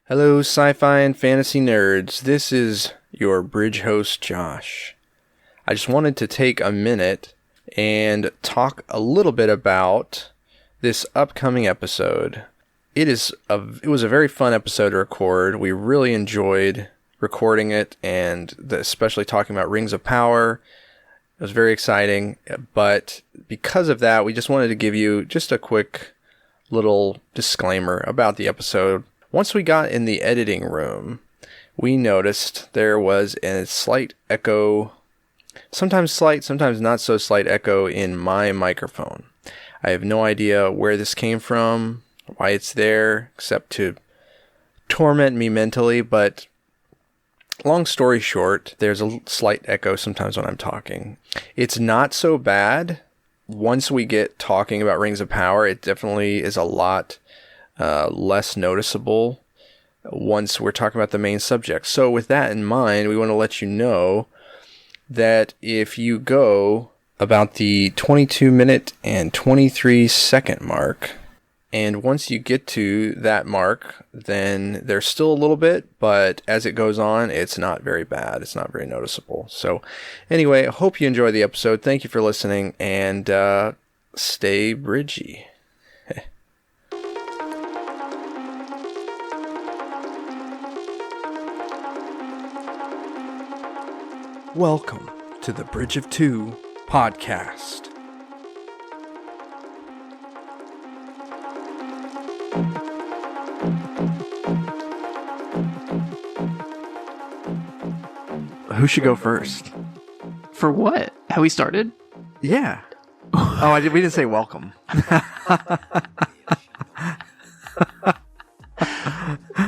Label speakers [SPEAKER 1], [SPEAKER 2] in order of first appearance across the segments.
[SPEAKER 1] Hello, sci-fi and fantasy nerds. This is your bridge host, Josh. I just wanted to take a minute and talk a little bit about this upcoming episode. It was a very fun episode to record. We really enjoyed recording it, and especially talking about Rings of Power. It was very exciting, but because of that, we just wanted to give you just a quick little disclaimer about the episode. Once we got in the editing room, we noticed there was a slight echo, sometimes slight, sometimes not so slight echo in my microphone. I have no idea where this came from, why it's there, except to torment me mentally, but long story short, there's a slight echo sometimes when I'm talking. It's not so bad. Once we get talking about Rings of Power, it definitely is a lot less noticeable once we're talking about the main subject. So with that in mind, we want to let you know that if you go about the 22 minute and 23 second mark, and once you get to that mark, then there's still a little bit, but as it goes on, it's not very bad. It's not very noticeable. So anyway, I hope you enjoy the episode. Thank you for listening, and stay bridgy. Welcome to the Bridge of Two podcast. Who should go first?
[SPEAKER 2] For what? How we started?
[SPEAKER 1] Yeah. Oh, we didn't say welcome.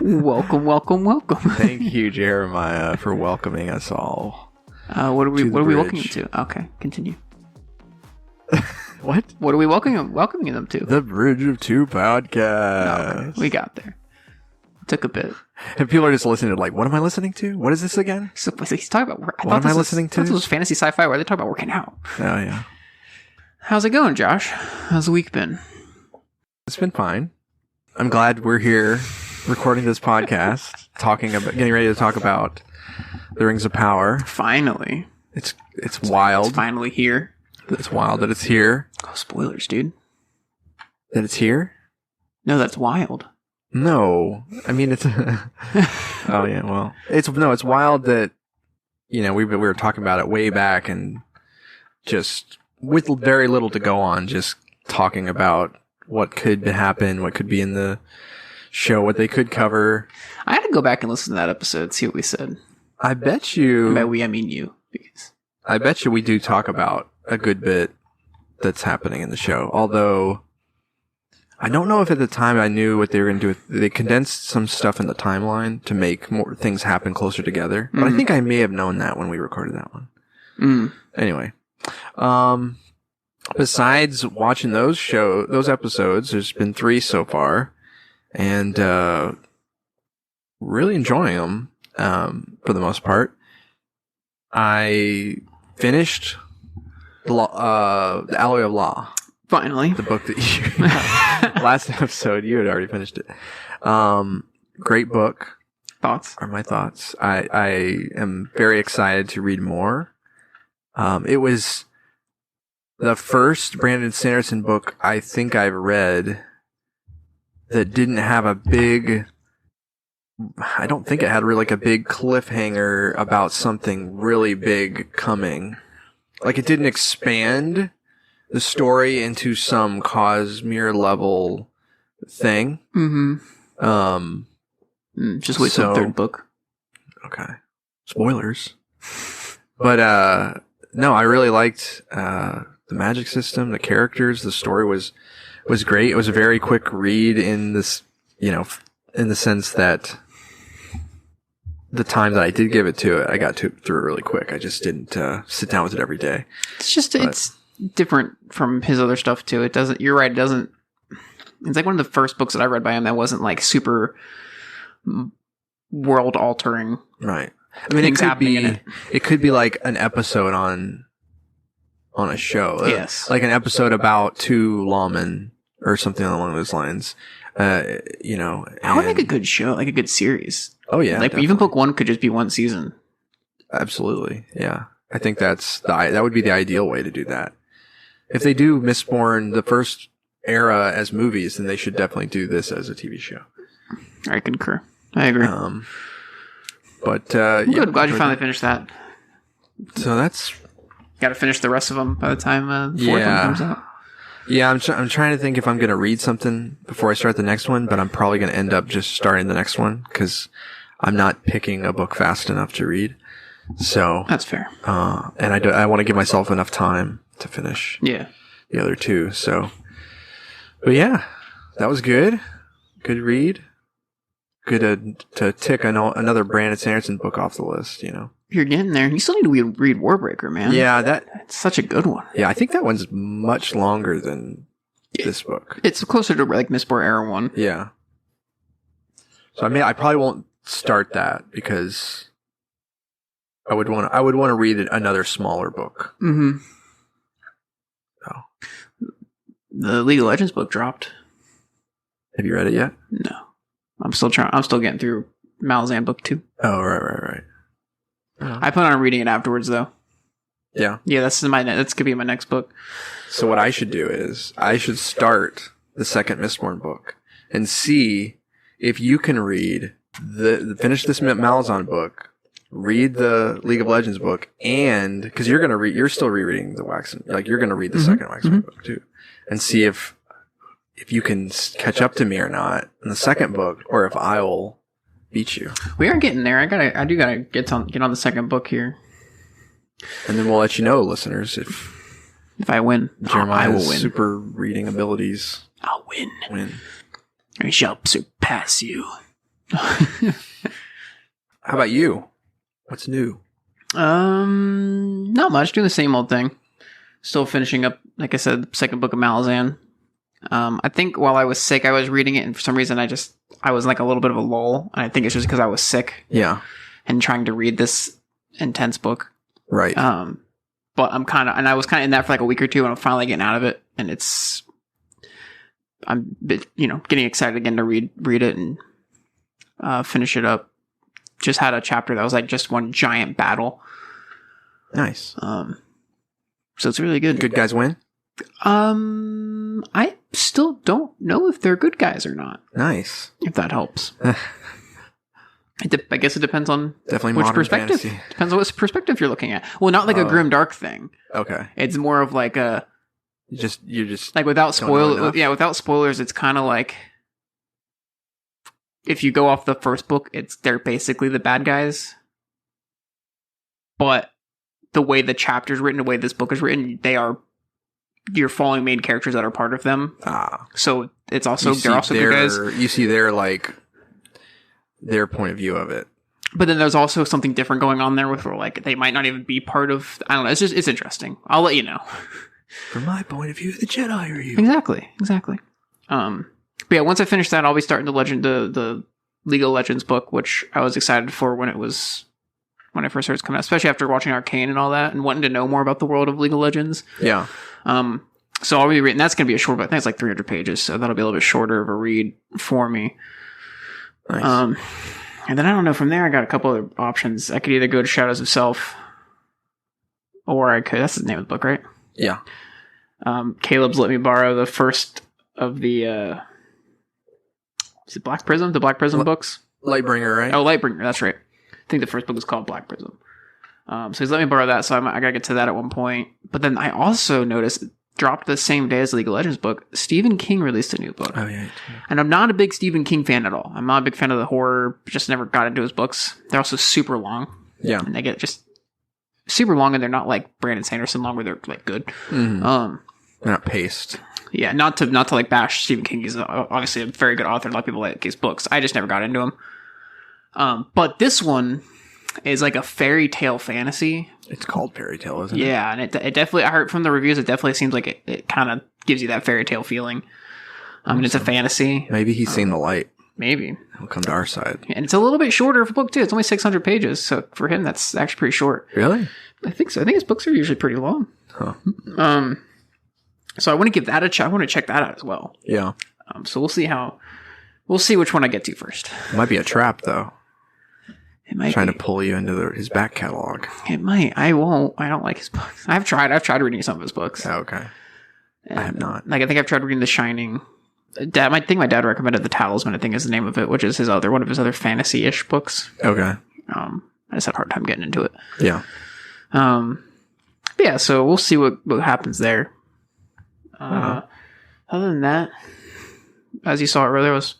[SPEAKER 2] Welcome.
[SPEAKER 1] Thank you, Jeremiah, for welcoming us all.
[SPEAKER 2] What are we welcoming to? Okay, continue.
[SPEAKER 1] What?
[SPEAKER 2] What are we welcoming them to?
[SPEAKER 1] The Bridge of Two podcast.
[SPEAKER 2] Okay, we got there. Took a bit.
[SPEAKER 1] And people are just listening to what am I listening to? What is this again?
[SPEAKER 2] So he's talking about work.
[SPEAKER 1] What am I listening to?
[SPEAKER 2] This was fantasy sci-fi where they talk about working out.
[SPEAKER 1] Oh, yeah.
[SPEAKER 2] How's it going, Josh? How's the week been?
[SPEAKER 1] It's been fine. I'm glad we're here recording this podcast, getting ready to talk about the Rings of Power.
[SPEAKER 2] Finally.
[SPEAKER 1] It's wild.
[SPEAKER 2] It's finally here.
[SPEAKER 1] It's wild that it's here.
[SPEAKER 2] Oh, spoilers, dude.
[SPEAKER 1] That it's here?
[SPEAKER 2] No, that's wild.
[SPEAKER 1] No. I mean, it's... Oh, yeah, well... It's wild that, we were talking about it way back, and just with very little to go on, just talking about what could happen, what could be in the show, what they could cover.
[SPEAKER 2] I had to go back and listen to that episode, see what we said.
[SPEAKER 1] I bet you...
[SPEAKER 2] By we, I mean you. Because
[SPEAKER 1] I bet you we do talk about a good bit that's happening in the show. Although, I don't know if at the time I knew what they were going to do. They condensed some stuff in the timeline to make more things happen closer together. But I think I may have known that when we recorded that one. Anyway. Besides watching those episodes, there's been 3 so far. And really enjoying them for the most part. I finished the Alloy of Law.
[SPEAKER 2] finally.
[SPEAKER 1] The book that you... last episode, you had already finished it. Great book.
[SPEAKER 2] Thoughts?
[SPEAKER 1] Are my thoughts. I am very excited to read more. It was the first Brandon Sanderson book I think I've read that didn't have a big... I don't think it had really a big cliffhanger about something really big coming. It didn't expand the story into some Cosmere level thing.
[SPEAKER 2] Mm-hmm. Just wait till the 3rd book.
[SPEAKER 1] Okay. Spoilers. But, no, I really liked, the magic system, the characters, the story was great. It was a very quick read in this, in the sense that the time that I did give it to it, I got through it really quick. I just didn't sit down with it every day.
[SPEAKER 2] It's different from his other stuff too. You're right, it's one of the first books that I read by him that wasn't super world altering.
[SPEAKER 1] Right. I mean, it could be like an episode on a show.
[SPEAKER 2] Yes.
[SPEAKER 1] Like an episode about 2 lawmen or something along those lines.
[SPEAKER 2] That would make a good show, like a good series.
[SPEAKER 1] Oh yeah,
[SPEAKER 2] like
[SPEAKER 1] definitely.
[SPEAKER 2] even book 1 could just be one season.
[SPEAKER 1] Absolutely, yeah. I think that would be the ideal way to do that. If they do Mistborn the first era as movies, then they should definitely do this as a TV show.
[SPEAKER 2] I concur. I agree.
[SPEAKER 1] But
[SPEAKER 2] good. Glad you finally finished that.
[SPEAKER 1] So that's
[SPEAKER 2] got to finish the rest of them by the time the fourth one comes out.
[SPEAKER 1] Yeah, I'm trying to think if I'm going to read something before I start the next one, but I'm probably going to end up just starting the next one because I'm not picking a book fast enough to read. So
[SPEAKER 2] that's fair.
[SPEAKER 1] And I want to give myself enough time to finish.
[SPEAKER 2] Yeah.
[SPEAKER 1] The other two. So, but yeah, that was good. Good read. Good to tick another Brandon Sanderson book off the list.
[SPEAKER 2] You're getting there. You still need to read Warbreaker, man.
[SPEAKER 1] Yeah,
[SPEAKER 2] that's such a good one.
[SPEAKER 1] Yeah, I think that one's much longer than this book.
[SPEAKER 2] It's closer to like Mistborn Era 1.
[SPEAKER 1] Yeah. So I probably won't start that because I would want to read another smaller book.
[SPEAKER 2] Mm-hmm.
[SPEAKER 1] Oh.
[SPEAKER 2] The League of Legends book dropped.
[SPEAKER 1] Have you read it yet?
[SPEAKER 2] No. I'm still getting through Malazan book 2.
[SPEAKER 1] Oh, right. Oh.
[SPEAKER 2] I plan on reading it afterwards, though.
[SPEAKER 1] Yeah.
[SPEAKER 2] Yeah, that's going to be my next book.
[SPEAKER 1] So what I should do is I should start the second Mistborn book and see if you can read finish this Malazan book, read the League of Legends book, and because you're still rereading the Wax, like you're going to read the second Wax book too, and see if you can catch up to me or not in the second book, or if I will beat you.
[SPEAKER 2] We are getting there. I do gotta get on the second book here,
[SPEAKER 1] and then we'll let you know, listeners,
[SPEAKER 2] if I win.
[SPEAKER 1] Jeremiah's
[SPEAKER 2] I will win.
[SPEAKER 1] Super reading abilities.
[SPEAKER 2] I'll win. I shall surpass you.
[SPEAKER 1] How about you? What's new?
[SPEAKER 2] Not much. Doing the same old thing. Still finishing up, like I said, the second book of Malazan. I think while I was sick, I was reading it, and for some reason, I was like a little bit of a lull. And I think it's just because I was sick. Yeah. And trying to read this intense book.
[SPEAKER 1] Right.
[SPEAKER 2] But I was kind of in that for like a week or two, and I'm finally getting out of it, and I'm getting excited again to read it and finish it up. Just had a chapter that was like just one giant battle.
[SPEAKER 1] Nice.
[SPEAKER 2] So it's really good.
[SPEAKER 1] Good guys win?
[SPEAKER 2] I still don't know if they're good guys or not.
[SPEAKER 1] Nice.
[SPEAKER 2] If that helps. I guess it depends on
[SPEAKER 1] definitely
[SPEAKER 2] which perspective.
[SPEAKER 1] Fantasy.
[SPEAKER 2] Depends on what perspective you're looking at. Well, not like a grim dark thing.
[SPEAKER 1] Okay.
[SPEAKER 2] It's more of like a
[SPEAKER 1] you're just
[SPEAKER 2] like without spoilers. It's kind of like if you go off the first book, they're basically the bad guys. But the way the chapter's written, the way this book is written, you're following main characters that are part of them. So it's also they're also good guys.
[SPEAKER 1] You see their point of view of it.
[SPEAKER 2] But then there's also something different going on there where like they might not even be part of. I don't know. It's interesting. I'll let you know.
[SPEAKER 1] From my point of view, the Jedi are you.
[SPEAKER 2] Exactly. But yeah, once I finish that, I'll be starting the League of Legends book, which I was excited for when I first started coming out, especially after watching Arcane and all that, and wanting to know more about the world of League of Legends. Yeah. So I'll be reading. That's going to be a short, but I think it's like 300 pages, so that'll be a little bit shorter of a read for me. Nice. And then I don't know. From there, I got a couple other options. I could either go to Shadows of Self, or I could. That's the name of the book, right? Yeah. Caleb's let me borrow the first of the. Is it Black Prism? The Black Prism books.
[SPEAKER 1] Lightbringer, right?
[SPEAKER 2] Oh, Lightbringer. That's right. I think the first book is called Black Prism. So he's let me borrow that, so I gotta get to that at one point. But then I also noticed, dropped the same day as the League of Legends book, Stephen King released a new book. Oh, yeah. And I'm not a big Stephen King fan at all. I'm not a big fan of the horror, just never got into his books. They're also super long. Yeah. And they get just super long, and they're not like Brandon Sanderson long, where they're like good. Mm-hmm.
[SPEAKER 1] They're not paced.
[SPEAKER 2] Yeah, not to like bash Stephen King. He's obviously a very good author. A lot of people like his books. I just never got into him. But this one is like a fairy tale fantasy.
[SPEAKER 1] It's called fairy tale, isn't it?
[SPEAKER 2] Yeah, and it definitely, I heard from the reviews, it definitely seems like it kind of gives you that fairy tale feeling. And it's a fantasy.
[SPEAKER 1] Maybe he's seen the light.
[SPEAKER 2] Maybe.
[SPEAKER 1] He'll come to our side.
[SPEAKER 2] And it's a little bit shorter of a book, too. It's only 600 pages. So for him, that's actually pretty short.
[SPEAKER 1] Really?
[SPEAKER 2] I think so. I think his books are usually pretty long. Huh. So I want to give that a check. I want to check that out as well. Yeah. So we'll see how We'll see which one I get to first.
[SPEAKER 1] It might be a trap, though.
[SPEAKER 2] It might
[SPEAKER 1] trying
[SPEAKER 2] be.
[SPEAKER 1] to pull you into his back catalog.
[SPEAKER 2] It might. I won't. I don't like his books. I've tried reading some of his books.
[SPEAKER 1] Oh, okay.
[SPEAKER 2] And,
[SPEAKER 1] I have not.
[SPEAKER 2] Like, I think I've tried reading The Shining. I think my dad recommended The Talisman, I think is the name of it, which is one of his other fantasy-ish books.
[SPEAKER 1] Okay.
[SPEAKER 2] I just had a hard time getting into it.
[SPEAKER 1] Yeah.
[SPEAKER 2] But yeah, so we'll see what happens there. Other than that, as you saw earlier, I was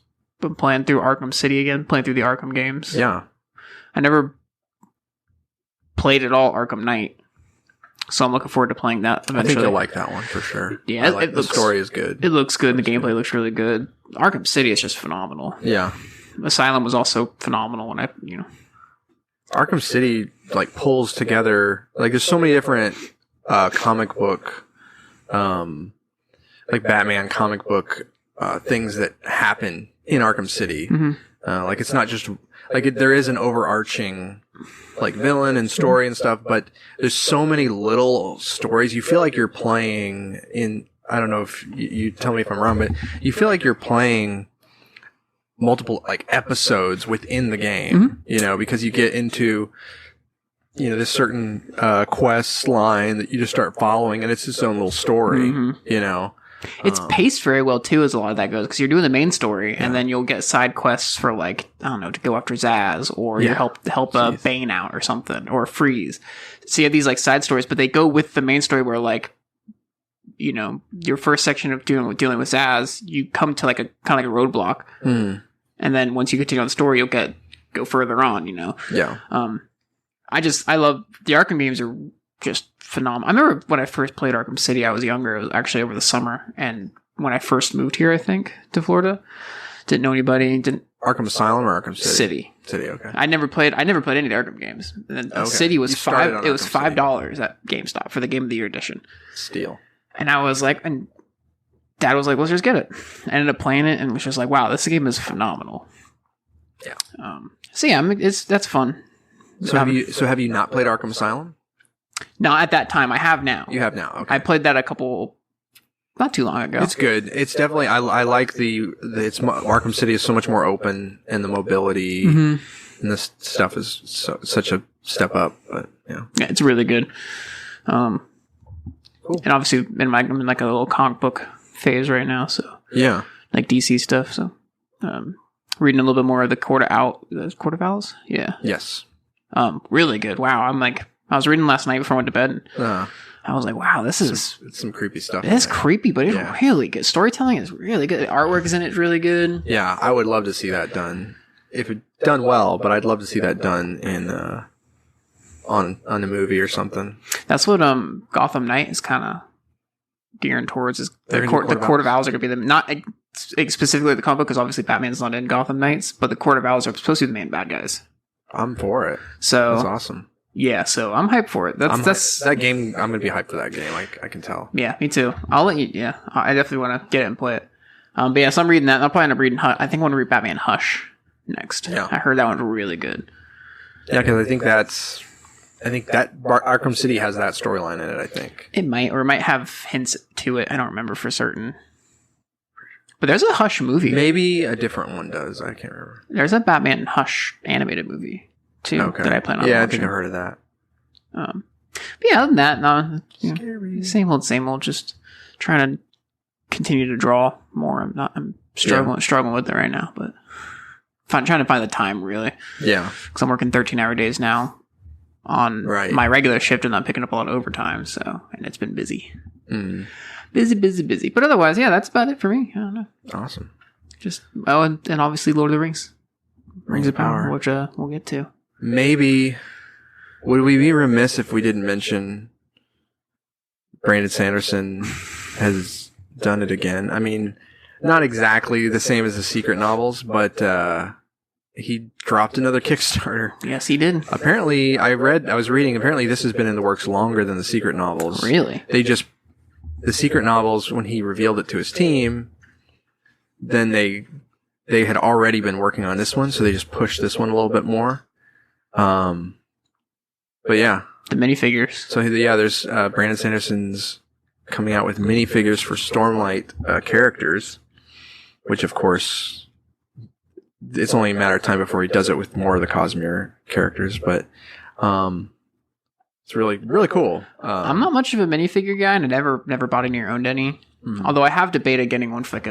[SPEAKER 2] playing through Arkham City again, playing through the Arkham games.
[SPEAKER 1] Yeah.
[SPEAKER 2] I never played at all Arkham Knight, so I'm looking forward to playing that eventually.
[SPEAKER 1] I think you'll like that one for sure.
[SPEAKER 2] Yeah,
[SPEAKER 1] the story is good.
[SPEAKER 2] It looks good. The gameplay looks really good. Arkham City is just phenomenal.
[SPEAKER 1] Yeah.
[SPEAKER 2] Asylum was also phenomenal when
[SPEAKER 1] Arkham City like pulls together like there's so many different comic book like Batman comic book things that happen in Arkham City.
[SPEAKER 2] Mm-hmm.
[SPEAKER 1] Like it's not just like there is an overarching like villain and story and stuff, but there's so many little stories. You feel like you're playing in. I don't know if you tell me if I'm wrong, but you feel like you're playing multiple like episodes within the game, because you get into, this certain quest line that you just start following and it's its own little story,
[SPEAKER 2] It's paced very well too, as a lot of that goes, because you're doing the main story and then you'll get side quests for like, I don't know, to go after Zaz or you help Bane out or something or Freeze. So you have these like side stories, but they go with the main story where like, your first section of dealing with Zaz, you come to like a kind of like a roadblock. And then once you continue on the story, you'll go further on,
[SPEAKER 1] Yeah.
[SPEAKER 2] I love the Arkham games are just phenomenal. I remember when I first played Arkham City, I was younger. It was actually over the summer. And when I first moved here, I think, to Florida, didn't know anybody.
[SPEAKER 1] Arkham Asylum or Arkham City?
[SPEAKER 2] City,
[SPEAKER 1] okay.
[SPEAKER 2] I never played any of the Arkham games. And then City was $5 at GameStop for the Game of the Year edition.
[SPEAKER 1] Steal. And
[SPEAKER 2] I was like, and Dad was like, let's just get it. I ended up playing it and was just like, wow, this game is phenomenal.
[SPEAKER 1] Yeah.
[SPEAKER 2] So yeah, that's fun.
[SPEAKER 1] So have you not played Arkham Asylum?
[SPEAKER 2] No, at that time. I have now.
[SPEAKER 1] You have now. Okay.
[SPEAKER 2] I played that not too long ago.
[SPEAKER 1] It's good. It's definitely, I like Arkham City is so much more open and the mobility and this stuff is such a step up, but yeah.
[SPEAKER 2] Yeah, it's really good.
[SPEAKER 1] Cool.
[SPEAKER 2] And obviously I'm in like a little comic book phase right now, so
[SPEAKER 1] yeah,
[SPEAKER 2] like DC stuff. So, reading a little bit more of the Court of Owls. Yeah.
[SPEAKER 1] Yes.
[SPEAKER 2] Really good. Wow. I was reading last night before I went to bed. And I was like, wow, this is
[SPEAKER 1] some creepy stuff.
[SPEAKER 2] It's creepy, but it's really good. Storytelling is really good. The artwork is in it really good.
[SPEAKER 1] Yeah, I would love to see that done. If it's done well, but I'd love to see that done in on a movie or something.
[SPEAKER 2] That's what Gotham Knight is kind of gearing towards. Is the Court of Owls are going to be them, not specifically the comic book, because obviously Batman's not in Gotham Knights, but the Court of Owls are supposed to be the main bad guys.
[SPEAKER 1] I'm for it.
[SPEAKER 2] So
[SPEAKER 1] that's awesome.
[SPEAKER 2] Yeah, so I'm hyped for it. That's
[SPEAKER 1] that game. I'm going to be hyped for that game. I can tell.
[SPEAKER 2] Yeah, me too. I'll let you. Yeah, I definitely want to get it and play it. But yeah, so I'm reading that. I'll probably end up reading. I think I want to read Batman Hush next.
[SPEAKER 1] Yeah,
[SPEAKER 2] I heard that one's really good.
[SPEAKER 1] Yeah, because I think that Arkham City has that storyline in it. I think
[SPEAKER 2] it might have hints to it. I don't remember for certain. But there's a Hush movie.
[SPEAKER 1] Maybe a different one does. I can't remember.
[SPEAKER 2] There's a Batman Hush animated movie too that I plan on watching.
[SPEAKER 1] I think I've heard of that.
[SPEAKER 2] But yeah, other than that, no, same old. Just trying to continue to draw more. I'm struggling with it right now, but trying to find the time really.
[SPEAKER 1] Yeah,
[SPEAKER 2] because I'm working 13-hour days now on my regular shift, and I'm picking up a lot of overtime. So, and it's been busy. Busy. But otherwise, yeah, that's about it for me. I don't know.
[SPEAKER 1] Awesome.
[SPEAKER 2] Just and obviously Lord of the Rings, Rings of Power, which we'll get to.
[SPEAKER 1] Maybe would we be remiss if we didn't mention Brandon Sanderson has done it again? I mean, not exactly the same as the Secret novels, but he dropped another Kickstarter.
[SPEAKER 2] Yes, he did.
[SPEAKER 1] Apparently, I was reading. Apparently, this has been in the works longer than the Secret novels.
[SPEAKER 2] Really?
[SPEAKER 1] The Secret novels, when he revealed it to his team, then they had already been working on this one, so they just pushed this one a little bit more. But yeah,
[SPEAKER 2] the minifigures.
[SPEAKER 1] So yeah, there's Brandon Sanderson's coming out with minifigures for Stormlight characters, which of course it's only a matter of time before he does it with more of the Cosmere characters. But it's really, really cool.
[SPEAKER 2] I'm not much of a minifigure guy, and I never bought any or owned any. Although I have debated getting one for like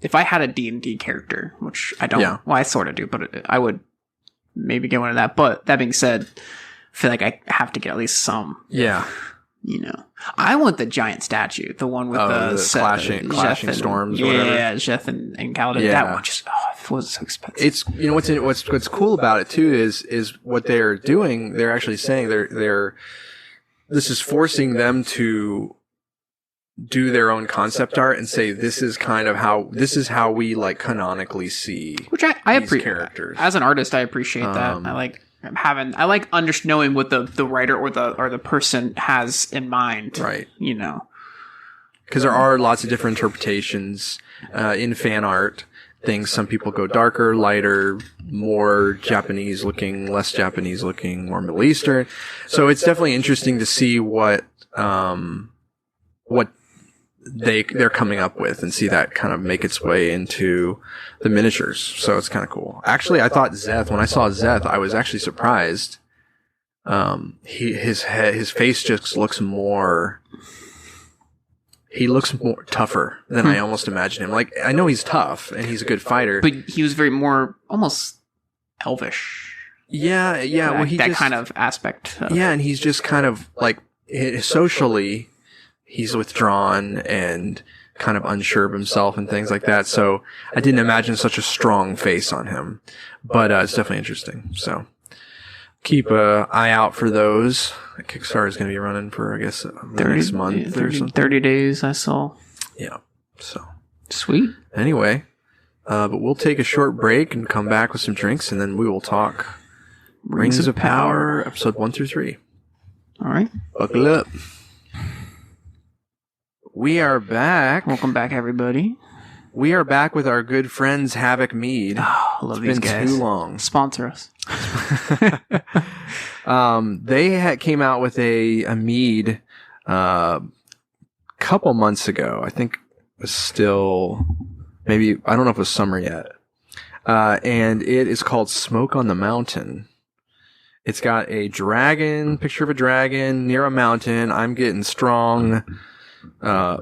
[SPEAKER 2] if I had a D&D character, which I don't.
[SPEAKER 1] Yeah.
[SPEAKER 2] Well, I sort of do, but I would maybe get one of that. But that being said, I feel like I have to get at least some.
[SPEAKER 1] Yeah.
[SPEAKER 2] You know, I want the giant statue, the one with the
[SPEAKER 1] clashing storms. Or whatever.
[SPEAKER 2] Yeah, Jeff and Kaladin.
[SPEAKER 1] Yeah.
[SPEAKER 2] That one just it was so expensive.
[SPEAKER 1] It's what's cool about it too is what they're doing. They're actually saying this is forcing them to do their own concept art and say this is how we like canonically see,
[SPEAKER 2] which I appreciate.
[SPEAKER 1] Characters
[SPEAKER 2] as an artist, I appreciate that. I like knowing what the writer or the person has in mind.
[SPEAKER 1] Right.
[SPEAKER 2] You know,
[SPEAKER 1] because there are lots of different interpretations in fan art. Things, some people go darker, lighter, more Japanese looking, less Japanese looking, more Middle Eastern. So it's definitely interesting to see what they're coming up with and see that kind of make its way into the miniatures. So it's kind of cool. Actually, I thought when I saw Zeth, I was actually surprised. His face just looks more. He looks more tougher than I almost imagined him. Like, I know he's tough and he's a good fighter,
[SPEAKER 2] but he was very more almost elvish.
[SPEAKER 1] Yeah.
[SPEAKER 2] That kind of aspect.
[SPEAKER 1] And he's just kind of like socially, he's withdrawn and kind of unsure of himself and things like that. So I didn't imagine such a strong face on him, but it's definitely interesting. So keep an eye out for those. Kickstarter is going to be running for, I guess, 30, next month or something.
[SPEAKER 2] 30 days, I saw.
[SPEAKER 1] Yeah. So
[SPEAKER 2] sweet.
[SPEAKER 1] Anyway, but we'll take a short break and come back with some drinks, and then we will talk Rings of Power, episode 1 through 3.
[SPEAKER 2] All right.
[SPEAKER 1] Buckle up. We are back.
[SPEAKER 2] Welcome back, everybody.
[SPEAKER 1] We are back with our good friends Havoc Mead.
[SPEAKER 2] Oh, I love these guys.
[SPEAKER 1] It's been too long.
[SPEAKER 2] Sponsor us.
[SPEAKER 1] They came out with a mead couple months ago. I think it was still maybe, I don't know if it was summer yet. And it is called Smoke on the Mountain. It's got a dragon, picture of a dragon near a mountain. I'm getting strong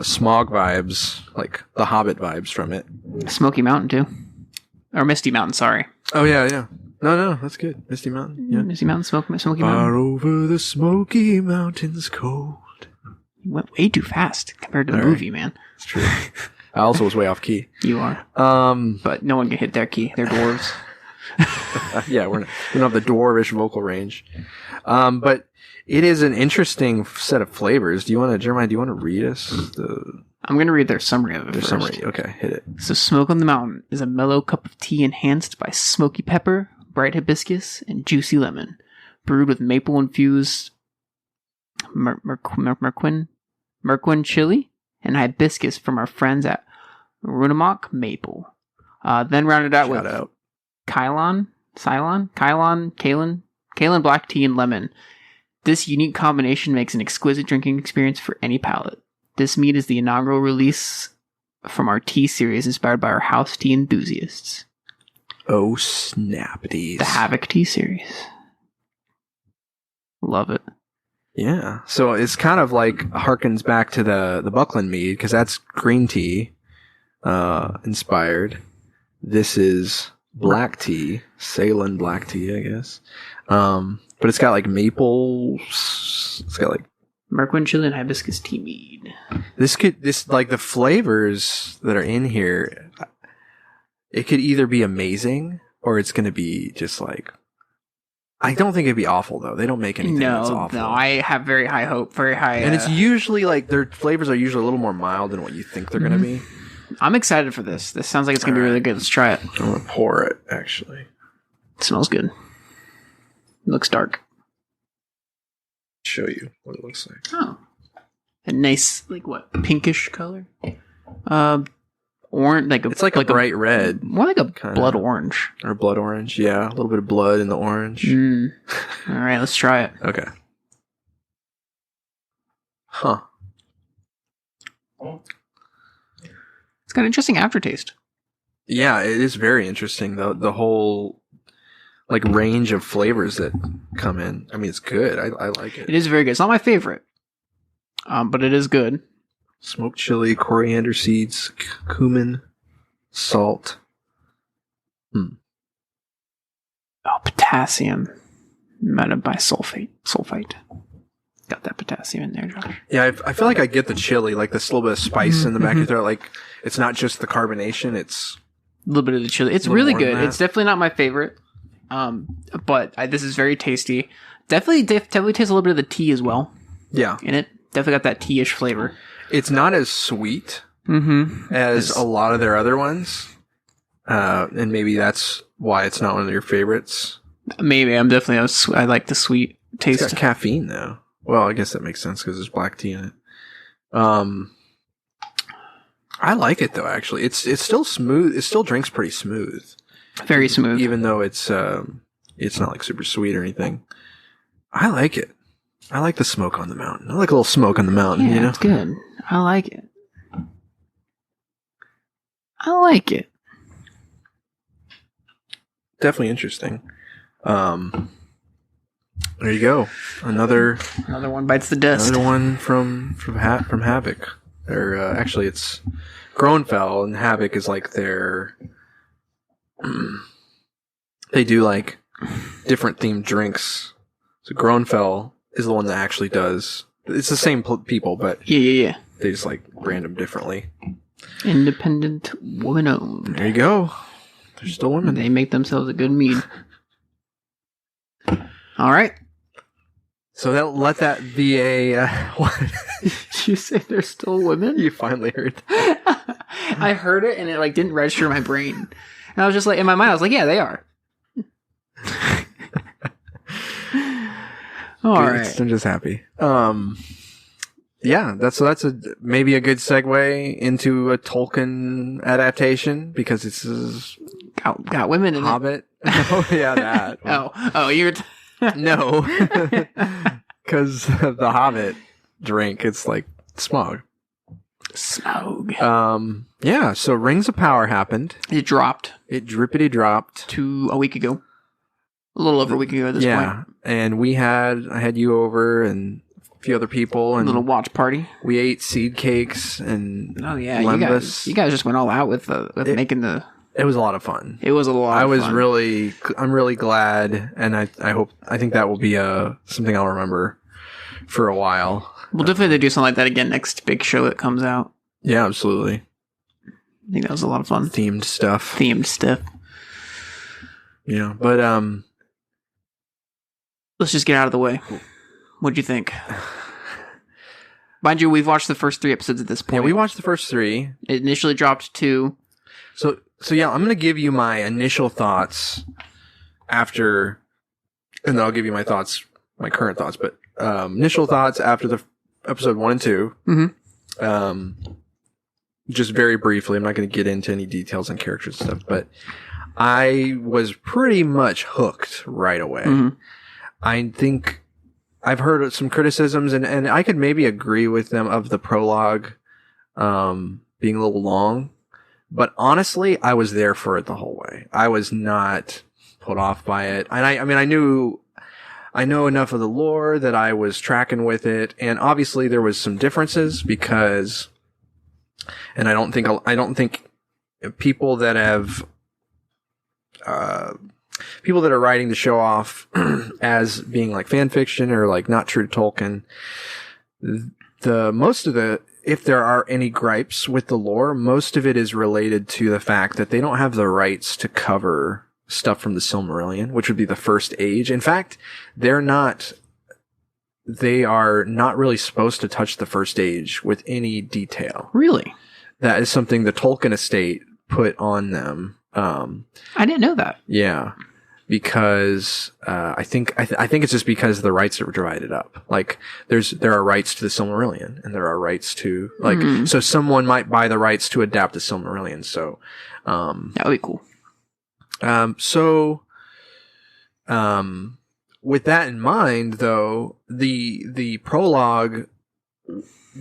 [SPEAKER 1] smog vibes, like the Hobbit vibes from it.
[SPEAKER 2] Smoky Mountain too, or Misty Mountain. Sorry.
[SPEAKER 1] Oh yeah. No, that's good. Misty Mountain. Yeah.
[SPEAKER 2] Misty Mountain, Smoky Mountain.
[SPEAKER 1] Far over the Smoky Mountains cold.
[SPEAKER 2] You went way too fast compared to the movie, man.
[SPEAKER 1] It's true. I also was way off key.
[SPEAKER 2] You are. But no one can hit their key. They're dwarves.
[SPEAKER 1] Yeah, we don't have the dwarvish vocal range. But it is an interesting set of flavors. Jeremiah, do you want to read us
[SPEAKER 2] I'm going to read their summary of it first.
[SPEAKER 1] Summary. Okay, hit it.
[SPEAKER 2] So Smoke on the Mountain is a mellow cup of tea enhanced by smoky pepper, bright hibiscus, and juicy lemon. Brewed with maple-infused Merquin chili and hibiscus from our friends at Runamock Maple. Then rounded out with Kylon black tea and lemon. This unique combination makes an exquisite drinking experience for any palate. This mead is the inaugural release from our tea series inspired by our house tea enthusiasts.
[SPEAKER 1] Oh, snappities.
[SPEAKER 2] The Havoc tea series. Love it.
[SPEAKER 1] Yeah. So it's kind of like harkens back to the Buckland mead, because that's green tea inspired. This is black tea, Ceylon black tea, I guess. But it's got like maple. It's got like
[SPEAKER 2] Merquin chili and hibiscus tea mead.
[SPEAKER 1] This like the flavors that are in here. It could either be amazing or it's going to be just like. I don't think it'd be awful though. They don't make anything that's awful.
[SPEAKER 2] No, I have very high hope, very high.
[SPEAKER 1] And it's usually like their flavors are usually a little more mild than what you think they're going to be.
[SPEAKER 2] I'm excited for this. This sounds like it's going to be really good. Let's try it.
[SPEAKER 1] I'm going to pour it, actually.
[SPEAKER 2] It smells good. It looks dark.
[SPEAKER 1] Show you what it looks like.
[SPEAKER 2] Oh. A nice, like what, pinkish color? Orange, like
[SPEAKER 1] it's like a bright red.
[SPEAKER 2] More like a blood orange.
[SPEAKER 1] Or blood orange, yeah. A little bit of blood in the orange.
[SPEAKER 2] All right, let's try it.
[SPEAKER 1] Okay. Huh.
[SPEAKER 2] It's got an interesting aftertaste.
[SPEAKER 1] Yeah, it is very interesting though. The whole like range of flavors that come in. I mean, it's good. I like it.
[SPEAKER 2] It is very good. It's not my favorite, but it is good.
[SPEAKER 1] Smoked chili, coriander seeds, cumin, salt.
[SPEAKER 2] Oh, potassium. Metabisulfite. Sulfite. Got that potassium in there, Josh.
[SPEAKER 1] Yeah, I feel like I get the chili, like this little bit of spice in the back of your throat. Like, it's not just the carbonation, it's
[SPEAKER 2] a little bit of the chili. It's really good. It's definitely not my favorite, but this is very tasty. Definitely tastes a little bit of the tea as well.
[SPEAKER 1] Yeah.
[SPEAKER 2] In it. Definitely got that tea-ish flavor.
[SPEAKER 1] It's not as sweet as a lot of their other ones. And maybe that's why it's not one of your favorites. Maybe.
[SPEAKER 2] I'm definitely I like the sweet taste.
[SPEAKER 1] It's got caffeine though. Well, I guess that makes sense because there's black tea in it. I like it though. Actually, it's still smooth. It still drinks pretty smooth.
[SPEAKER 2] Very smooth,
[SPEAKER 1] even though it's not like super sweet or anything. I like it. I like the smoke on the mountain. I like a little smoke on the mountain.
[SPEAKER 2] Yeah,
[SPEAKER 1] you know,
[SPEAKER 2] it's good. I like it. I like it.
[SPEAKER 1] Definitely interesting. There you go. Another
[SPEAKER 2] one bites the dust.
[SPEAKER 1] Another one from Havoc. Or actually, it's Groenfell, and Havoc is like their. They do like different themed drinks. So Groenfell is the one that actually does. It's the same people, but
[SPEAKER 2] yeah.
[SPEAKER 1] They just like brand them differently.
[SPEAKER 2] Independent, woman owned.
[SPEAKER 1] There you go. They're still women.
[SPEAKER 2] They make themselves a good mead. All right.
[SPEAKER 1] So let that be a. What?
[SPEAKER 2] Did you say they're still women?
[SPEAKER 1] You finally heard that.
[SPEAKER 2] I heard it and it like didn't register in my brain. And I was just like, in my mind, I was like, yeah, they are. All right.
[SPEAKER 1] I'm just happy. Yeah, that's maybe a good segue into a Tolkien adaptation because it's
[SPEAKER 2] got women in
[SPEAKER 1] Hobbit. Oh yeah, that.
[SPEAKER 2] oh, you're
[SPEAKER 1] no, because the Hobbit drink, it's like smog. Yeah. So Rings of Power happened.
[SPEAKER 2] It dropped.
[SPEAKER 1] It drippity dropped
[SPEAKER 2] to a week ago. A little over a week ago at this point. Yeah,
[SPEAKER 1] and I had you over and a few other people and
[SPEAKER 2] a little watch party.
[SPEAKER 1] We ate seed cakes and
[SPEAKER 2] lembas. You guys just went all out with making the.
[SPEAKER 1] It was a lot of fun.
[SPEAKER 2] It was a lot.
[SPEAKER 1] I'm really glad, and I think that will be something I'll remember for a while.
[SPEAKER 2] We'll definitely do something like that again next big show that comes out.
[SPEAKER 1] Yeah, absolutely.
[SPEAKER 2] I think that was a lot of fun.
[SPEAKER 1] Themed stuff. Yeah, but
[SPEAKER 2] let's just get out of the way. What'd you think? Mind you, we've watched the first 3 episodes at this point.
[SPEAKER 1] Yeah, we watched the first 3.
[SPEAKER 2] It initially dropped 2.
[SPEAKER 1] So yeah, I'm going to give you my initial thoughts after, and then I'll give you my current thoughts, but initial thoughts after the episode 1 and 2.
[SPEAKER 2] Mm-hmm.
[SPEAKER 1] Just very briefly, I'm not going to get into any details on characters and stuff, but I was pretty much hooked right away.
[SPEAKER 2] Mm-hmm.
[SPEAKER 1] I think I've heard some criticisms, and I could maybe agree with them of the prologue being a little long. But honestly, I was there for it the whole way. I was not put off by it. And I know enough of the lore that I was tracking with it. And obviously there was some differences because, and I don't think people that are writing the show off as being like fan fiction or like not true to Tolkien, if there are any gripes with the lore, most of it is related to the fact that they don't have the rights to cover stuff from the Silmarillion, which would be the First Age. In fact, they are not really supposed to touch the First Age with any detail.
[SPEAKER 2] Really?
[SPEAKER 1] That is something the Tolkien estate put on them.
[SPEAKER 2] I didn't know that.
[SPEAKER 1] Yeah. Because I think it's just because the rights are divided up. Like there are rights to the Silmarillion, and there are rights to so someone might buy the rights to adapt the Silmarillion. So
[SPEAKER 2] that would be cool.
[SPEAKER 1] With that in mind, though, the prologue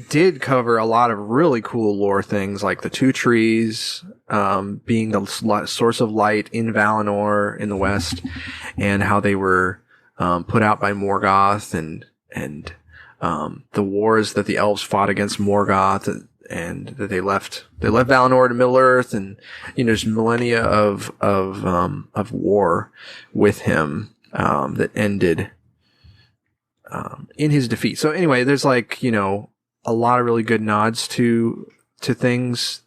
[SPEAKER 1] did cover a lot of really cool lore things, like the two trees being the source of light in Valinor in the west, and how they were put out by Morgoth, and the wars that the elves fought against Morgoth, and that they left Valinor to Middle Earth, and there's millennia of war with him that ended in his defeat. So anyway, there's a lot of really good nods to things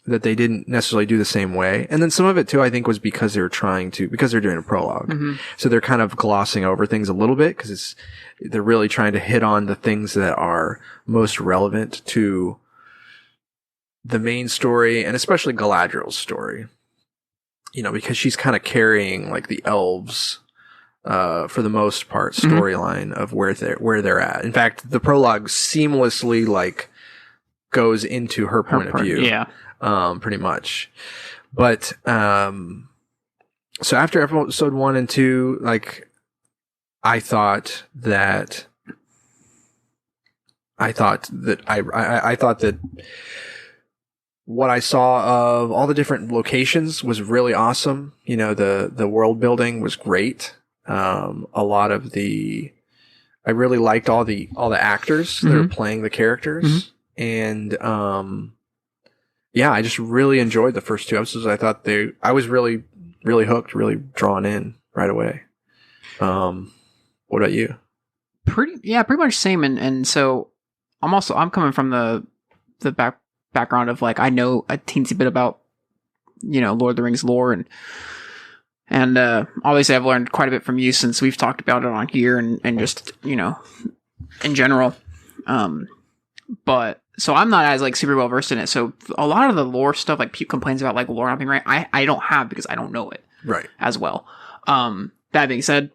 [SPEAKER 1] that they didn't necessarily do the same way. And then some of it too, I think, was because they're doing a prologue. Mm-hmm. So they're kind of glossing over things a little bit because they're really trying to hit on the things that are most relevant to the main story, and especially Galadriel's story. Because she's kind of carrying like the elves, for the most part, storyline of where they're at. In fact, the prologue seamlessly goes into her point of view.
[SPEAKER 2] Yeah.
[SPEAKER 1] Pretty much. But so after episode 1 and 2, I thought that what I saw of all the different locations was really awesome. The world building was great. A lot of I really liked all the actors that are playing the characters. And, I just really enjoyed the first 2 episodes. I was really, really hooked, really drawn in right away. What about you?
[SPEAKER 2] Pretty much same. And so I'm coming from the background of I know a teensy bit about, Lord of the Rings lore, and obviously I've learned quite a bit from you since we've talked about it on here and just, in general. But so I'm not as super well versed in it. So a lot of the lore stuff, people complains about lore not being right. I don't have, because I don't know it
[SPEAKER 1] right
[SPEAKER 2] as well. That being said,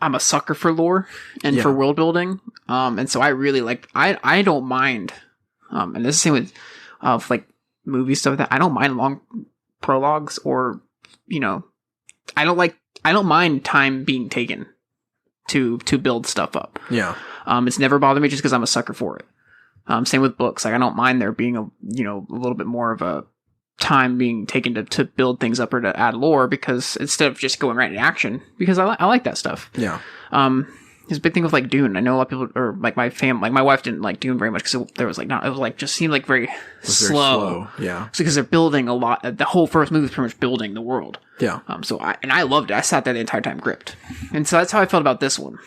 [SPEAKER 2] I'm a sucker for lore and for world building. And so I really I don't mind. And this is the same with movie stuff that I don't mind long prologues, or I don't mind time being taken to build stuff up.
[SPEAKER 1] Yeah.
[SPEAKER 2] It's never bothered me just because I'm a sucker for it. Same with books. I don't mind there being a little bit more of a time being taken to build things up or to add lore, because instead of just going right into action, because I like that stuff.
[SPEAKER 1] Yeah.
[SPEAKER 2] There's a big thing with Dune. I know a lot of people, or my wife didn't like Dune very much because there was just seemed very slow.
[SPEAKER 1] Yeah.
[SPEAKER 2] Because they're building a lot. The whole first movie is pretty much building the world.
[SPEAKER 1] Yeah.
[SPEAKER 2] So I loved it. I sat there the entire time gripped. And so that's how I felt about this one.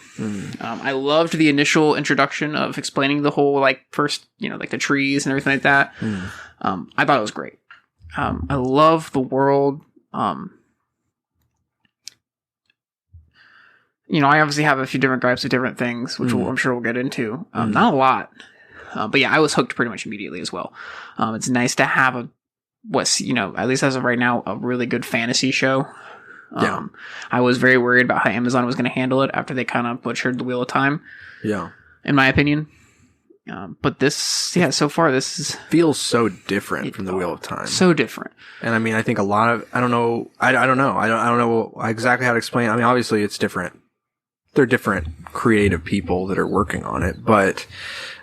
[SPEAKER 2] I loved the initial introduction of explaining the whole first, the trees and everything like that. I thought it was great. I love the world. I obviously have a few different gripes with different things, which I'm sure we'll get into. Not a lot. But yeah, I was hooked pretty much immediately as well. It's nice to have at least as of right now, a really good fantasy show. I was very worried about how Amazon was going to handle it after they kind of butchered the Wheel of Time.
[SPEAKER 1] Yeah.
[SPEAKER 2] In my opinion. But so far this
[SPEAKER 1] feels so different from the Wheel of Time.
[SPEAKER 2] So different. And
[SPEAKER 1] I mean, I think a lot of, I don't know exactly how to explain it. I mean, obviously it's different. They're different creative people that are working on it, but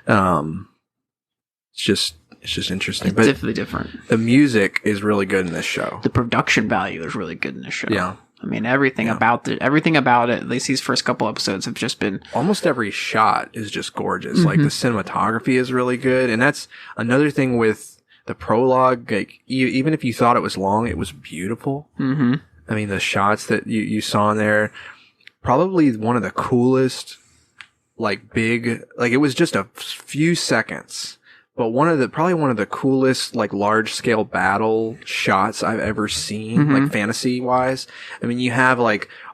[SPEAKER 1] it's just interesting.
[SPEAKER 2] It's definitely different.
[SPEAKER 1] The music is really good in this show.
[SPEAKER 2] The production value is really good in this show.
[SPEAKER 1] Yeah.
[SPEAKER 2] I mean, everything about it, at least these first couple episodes, have just been...
[SPEAKER 1] Almost every shot is just gorgeous. The cinematography is really good. And that's another thing with the prologue. Even if you thought it was long, it was beautiful.
[SPEAKER 2] Mm-hmm.
[SPEAKER 1] I mean, the shots that you saw in there, probably one of the coolest, it was just a few seconds. But probably one of the coolest, large scale battle shots I've ever seen, fantasy wise. I mean, you have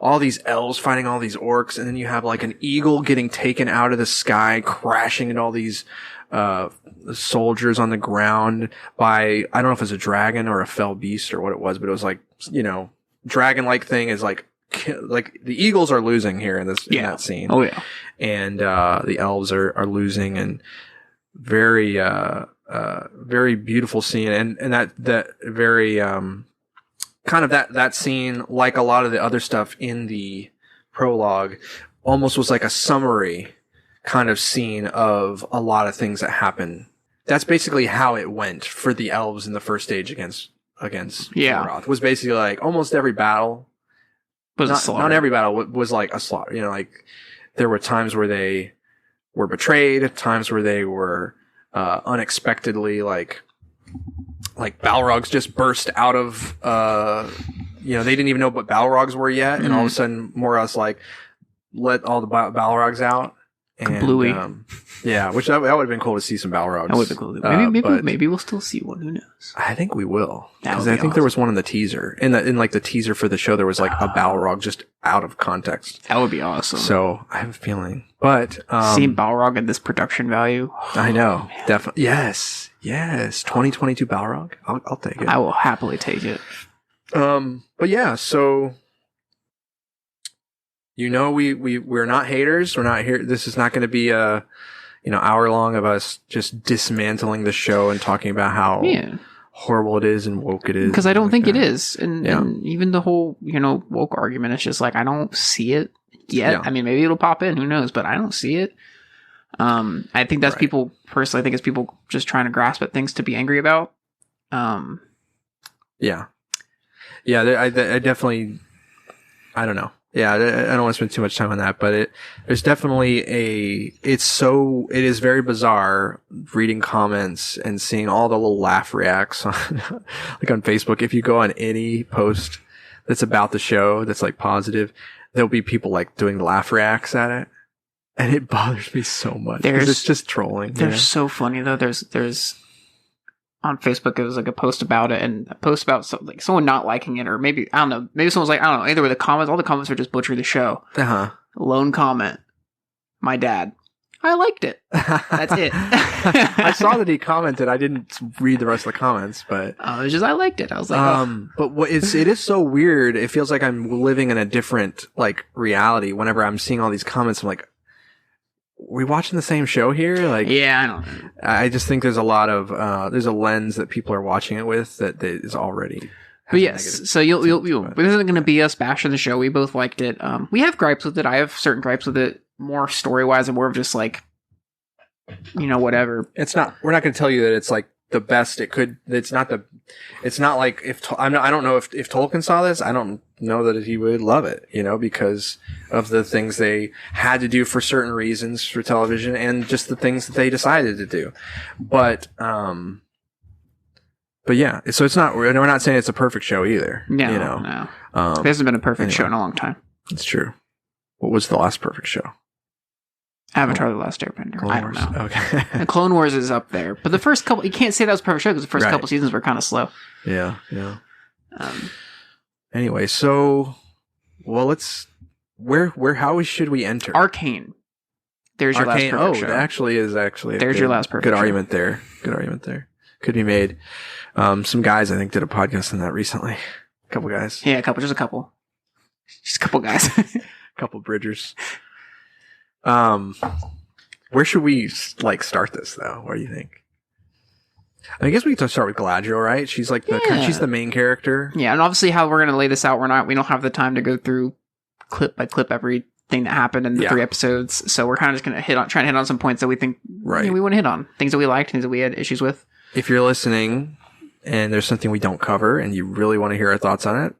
[SPEAKER 1] all these elves fighting all these orcs, and then you have an eagle getting taken out of the sky, crashing into all these, soldiers on the ground by, I don't know if it was a dragon or a fell beast or what it was, but it was dragon-like thing is the eagles are losing here in that scene.
[SPEAKER 2] Oh yeah.
[SPEAKER 1] And, the elves are losing, and, very very beautiful scene, and that very kind of that scene, like a lot of the other stuff in the prologue, almost was like a summary kind of scene of a lot of things that happen. That's basically how it went for the elves in the first stage against Morgoth. Was basically like almost every battle
[SPEAKER 2] was a slaughter.
[SPEAKER 1] Not every battle was like a slaughter. You know, like there were times where they were betrayed, times where they were unexpectedly like Balrogs just burst out of you know, they didn't even know what Balrogs were yet, and all of a sudden Morgoth's like let all the Balrogs out. And, yeah, which that would have been cool to see some Balrogs.
[SPEAKER 2] That would have been cool. Maybe we'll still see one. Who knows?
[SPEAKER 1] I think we will. Because I think there was one in the teaser. In like the teaser for the show, there was like a Balrog just out of context.
[SPEAKER 2] That would be awesome.
[SPEAKER 1] So I have a feeling. But
[SPEAKER 2] seeing Balrog at this production value.
[SPEAKER 1] I know. Definitely. Yes. 2022 Balrog. I'll take it.
[SPEAKER 2] I will happily take it.
[SPEAKER 1] But yeah, so you know, we're not haters. We're not here. This is not going to be a, you know, hour long of us just dismantling the show and talking about how horrible it is and woke it is.
[SPEAKER 2] Because I don't think it is. And even the whole, you know, woke argument, it's just like, I don't see it yet. I mean, maybe it'll pop in, who knows, but I don't see it. I think that's people, personally, I think it's people just trying to grasp at things to be angry about.
[SPEAKER 1] I definitely, I don't know. Yeah, I don't want to spend too much time on that, but there's definitely it is very bizarre reading comments and seeing all the little laugh reacts on, like on Facebook. If you go on any post that's about the show that's like positive, there'll be people like doing laugh reacts at it. And it bothers me so much because it's just trolling.
[SPEAKER 2] They're so funny though. There's on Facebook, it was like a post about it, and a post about like someone not liking it, or maybe, I don't know, maybe someone's like, I don't know, either way, the comments, all the comments are just butchering the show. Lone comment, my dad, I liked it. That's it.
[SPEAKER 1] I saw that he commented. I didn't read the rest of the comments, but
[SPEAKER 2] it was just, I liked it. I was like,
[SPEAKER 1] but it is so weird. It feels like I'm living in a different like reality. Whenever I'm seeing all these comments, I'm like, we watching the same show here? Like,
[SPEAKER 2] yeah, I don't know.
[SPEAKER 1] I just think there's a lot of there's a lens that people are watching it with that is already.
[SPEAKER 2] But yes, so you'll this isn't going to be us bashing the show. We both liked it. We have gripes with it. I have certain gripes with it, more story wise, and more of just like, you know, whatever.
[SPEAKER 1] It's not. We're not going to tell you that it's like the best it could. It's not like I don't know if Tolkien saw this. I don't know that he would love it, you know, because of the things they had to do for certain reasons for television and just the things that they decided to do. But yeah, so it's not, we're not saying it's a perfect show either.
[SPEAKER 2] No,
[SPEAKER 1] you know?
[SPEAKER 2] No. It hasn't been a perfect show in a long time.
[SPEAKER 1] It's true. What was the last perfect show?
[SPEAKER 2] Avatar: The Last Airbender.
[SPEAKER 1] Clone
[SPEAKER 2] I don't
[SPEAKER 1] Wars.
[SPEAKER 2] know.
[SPEAKER 1] Okay.
[SPEAKER 2] And Clone Wars is up there. But the first couple, you can't say that was a perfect show because the first couple seasons were kind of slow.
[SPEAKER 1] Yeah. Anyway, so, well, how should we enter?
[SPEAKER 2] Arcane. There's your last perfect show.
[SPEAKER 1] That actually is
[SPEAKER 2] There's your last perfect
[SPEAKER 1] show. Good argument there. Could be made. Some guys, I think, did a podcast on that recently. A couple guys.
[SPEAKER 2] Yeah, just a couple. Just a couple guys.
[SPEAKER 1] A couple bridgers. Where should we start this though? What do you think? I guess we can start with Galadriel, right? She's like she's the main character.
[SPEAKER 2] Yeah, and obviously how we're gonna lay this out, we don't have the time to go through clip by clip everything that happened in the 3 episodes. So we're kind of just gonna try and hit on some points that we think we want to hit on, things that we liked, things that we had issues with.
[SPEAKER 1] If you're listening and there's something we don't cover and you really want to hear our thoughts on it,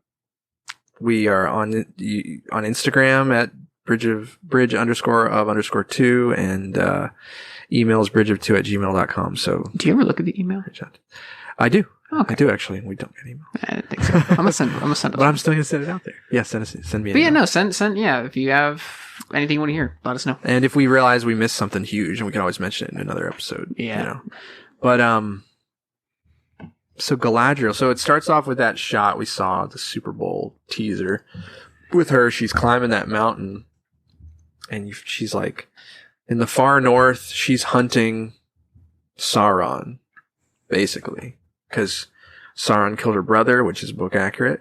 [SPEAKER 1] we are on Instagram at bridge_of_2 and emails bridgeof2@gmail.com. So
[SPEAKER 2] do you ever look at the email?
[SPEAKER 1] I do.
[SPEAKER 2] Okay.
[SPEAKER 1] I do actually. We don't get email.
[SPEAKER 2] I didn't think so. I'm gonna send it.
[SPEAKER 1] But I'm still gonna send it out there. Yeah, send me an email.
[SPEAKER 2] Send. Yeah, if you have anything you want to hear, let us know.
[SPEAKER 1] And if we realize we missed something huge, and we can always mention it in another episode.
[SPEAKER 2] Yeah.
[SPEAKER 1] You know. But so Galadriel. So it starts off with that shot we saw, the Super Bowl teaser, with her. She's climbing that mountain, and she's like in the far north. She's hunting Sauron, basically, because Sauron killed her brother, which is book accurate.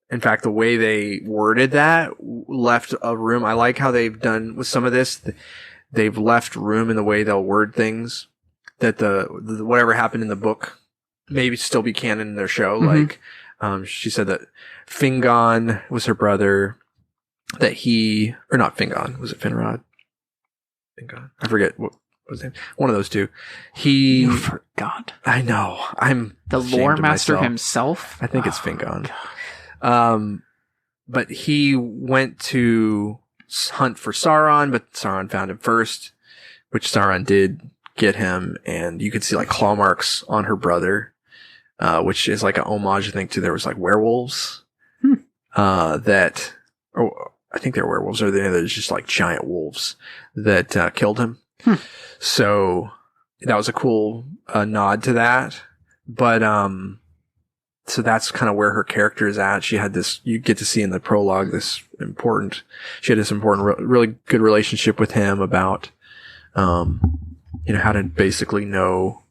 [SPEAKER 1] In fact, the way they worded that left a room. I like how they've done with some of this. They've left room in the way they'll word things that the whatever happened in the book maybe still be canon in their show.
[SPEAKER 2] Mm-hmm.
[SPEAKER 1] Like, she said that Fingon was her brother, that or not Fingon, was it Finrod? Fingon. I forget what was his name. One of those two. He.
[SPEAKER 2] You forgot.
[SPEAKER 1] I know. I'm
[SPEAKER 2] the
[SPEAKER 1] ashamed
[SPEAKER 2] lore
[SPEAKER 1] of
[SPEAKER 2] master
[SPEAKER 1] myself.
[SPEAKER 2] himself.
[SPEAKER 1] I think it's Fingon. But he went to hunt for Sauron, but Sauron found him first, which Sauron did get him, and you could see like claw marks on her brother, which is like an homage, I think, to there was like werewolves that, or I think they're werewolves, or there's just like giant wolves that killed him. So that was a cool nod to that, but so that's kind of where her character is at. She had this, you get to see in the prologue, she had this important, really good relationship with him about, how to basically know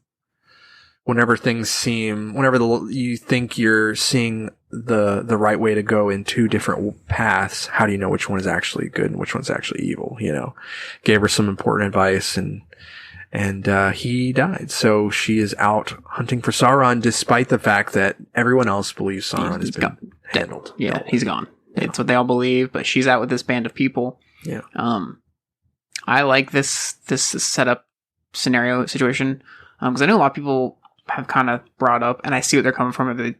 [SPEAKER 1] whenever you think you're seeing the right way to go in two different paths, how do you know which one is actually good and which one's actually evil? Gave her some important advice, and he died. So she is out hunting for Sauron, despite the fact that everyone else believes Sauron has been handled.
[SPEAKER 2] Yeah, he's gone. Yeah. It's what they all believe, but she's out with this band of people.
[SPEAKER 1] Yeah.
[SPEAKER 2] I like this setup situation, because I know a lot of people have kind of brought up, and I see what they're coming from.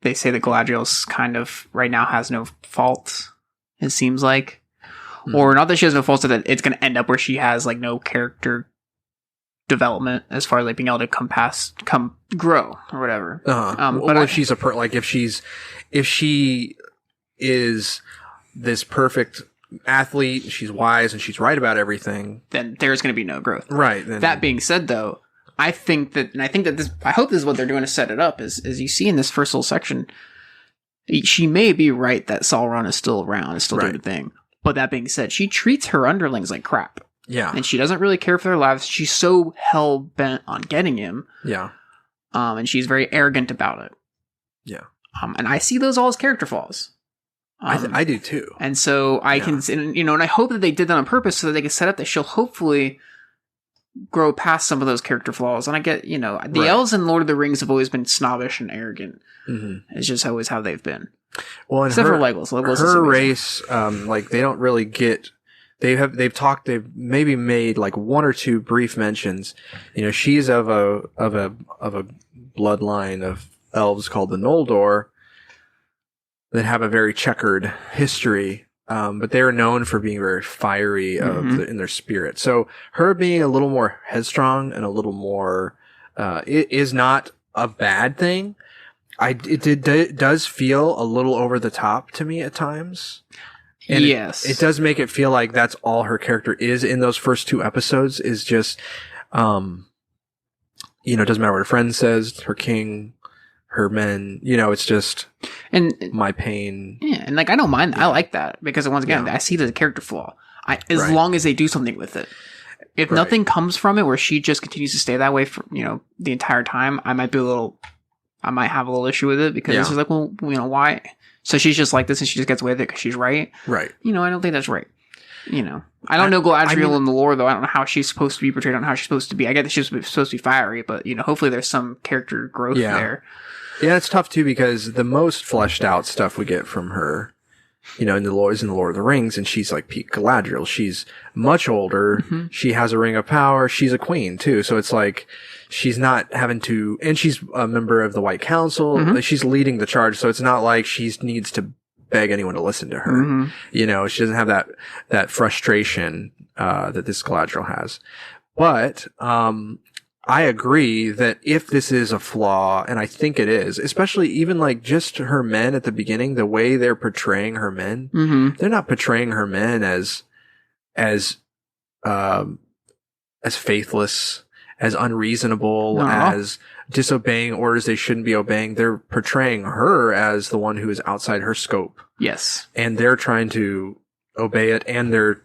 [SPEAKER 2] They say that Galadriel's kind of right now has no fault, it seems like. Or not that she has no fault, so that it's going to end up where she has like no character development as far as like being able to grow or whatever.
[SPEAKER 1] But if she's if she is this perfect athlete, she's wise and she's right about everything,
[SPEAKER 2] then there's going to be no growth.
[SPEAKER 1] Right.
[SPEAKER 2] That being said, though, I hope this is what they're doing to set it up, is you see in this first little section, she may be right that Sauron is still around, is still doing the thing. But that being said, she treats her underlings like crap.
[SPEAKER 1] Yeah.
[SPEAKER 2] And she doesn't really care for their lives. She's so hell-bent on getting him.
[SPEAKER 1] Yeah.
[SPEAKER 2] And she's very arrogant about it.
[SPEAKER 1] Yeah.
[SPEAKER 2] And I see those all as character flaws.
[SPEAKER 1] I do too.
[SPEAKER 2] And so I can, and I hope that they did that on purpose so that they can set up that she'll hopefully grow past some of those character flaws. And I get, the elves in Lord of the Rings have always been snobbish and arrogant. Mm-hmm. It's just always how they've been.
[SPEAKER 1] Well, and
[SPEAKER 2] except for Legolas.
[SPEAKER 1] Her race, they don't really get. They've maybe made like one or two brief mentions. She's of a bloodline of elves called the Noldor that have a very checkered history. But they're known for being very fiery in their spirit. So her being a little more headstrong and a little more, it is not a bad thing. It does feel a little over the top to me at times. And
[SPEAKER 2] yes.
[SPEAKER 1] It does make it feel like that's all her character is in those first two episodes, is just, it doesn't matter what her friend says, her king, her men, it's just my pain.
[SPEAKER 2] Yeah, and I don't mind. I like that because once again, I see it as a character flaw. As long as they do something with it. If nothing comes from it where she just continues to stay that way for, the entire time, I might have a little issue with it because it's like, well, why? So she's just like this and she just gets away with it because she's right.
[SPEAKER 1] Right.
[SPEAKER 2] I don't think that's right. I don't know Galadriel in the lore, though. I don't know how she's supposed to be portrayed. I don't know how she's supposed to be. I get that she's supposed to be fiery, but, hopefully there's some character growth there.
[SPEAKER 1] Yeah, it's tough, too, because the most fleshed out stuff we get from her, in the Lord of the Rings, and she's like peak Galadriel. She's much older. Mm-hmm. She has a ring of power. She's a queen, too. So it's like she's not having to, and she's a member of the White Council. Mm-hmm. She's leading the charge. So it's not like she needs to beg anyone to listen to her. Mm-hmm. She doesn't have that frustration, that this Galadriel has. But, I agree that if this is a flaw, and I think it is, especially even like just her men at the beginning, the way they're portraying her men, they're not portraying her men as faithless, as unreasonable, as disobeying orders they shouldn't be obeying. They're portraying her as the one who is outside her scope.
[SPEAKER 2] Yes.
[SPEAKER 1] And they're trying to obey it, and they're,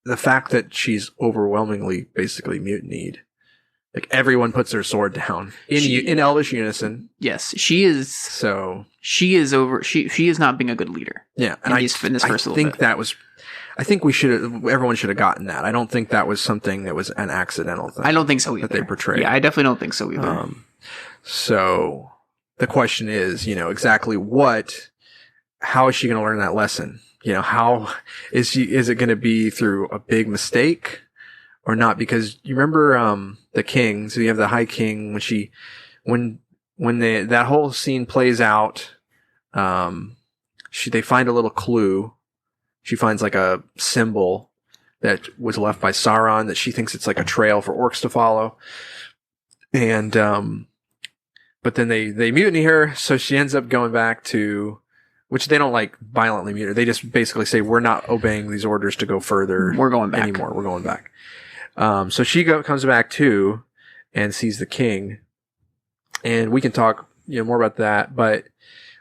[SPEAKER 1] the fact that she's overwhelmingly basically mutinied. Like everyone puts their sword down in Elvish unison.
[SPEAKER 2] Yes, she is.
[SPEAKER 1] So
[SPEAKER 2] she is over. She is not being a good leader.
[SPEAKER 1] Yeah, and I think everyone should have gotten that. I don't think that was something that was an accidental thing.
[SPEAKER 2] I don't think so either.
[SPEAKER 1] That they portrayed.
[SPEAKER 2] Yeah, I definitely don't think so either.
[SPEAKER 1] So the question is, exactly how is she going to learn that lesson? how is it going to be through a big mistake or not? Because you remember, the king, so you have the High King when that whole scene plays out, they find a little clue. She finds like a symbol that was left by Sauron that she thinks it's like a trail for orcs to follow. And, but then they mutiny her. So she ends up going back to, which they don't like violently mutiny her. They just basically say, we're not obeying these orders to go further.
[SPEAKER 2] We're going back
[SPEAKER 1] anymore. We're going back. So she comes back too and sees the king, and we can talk, more about that. But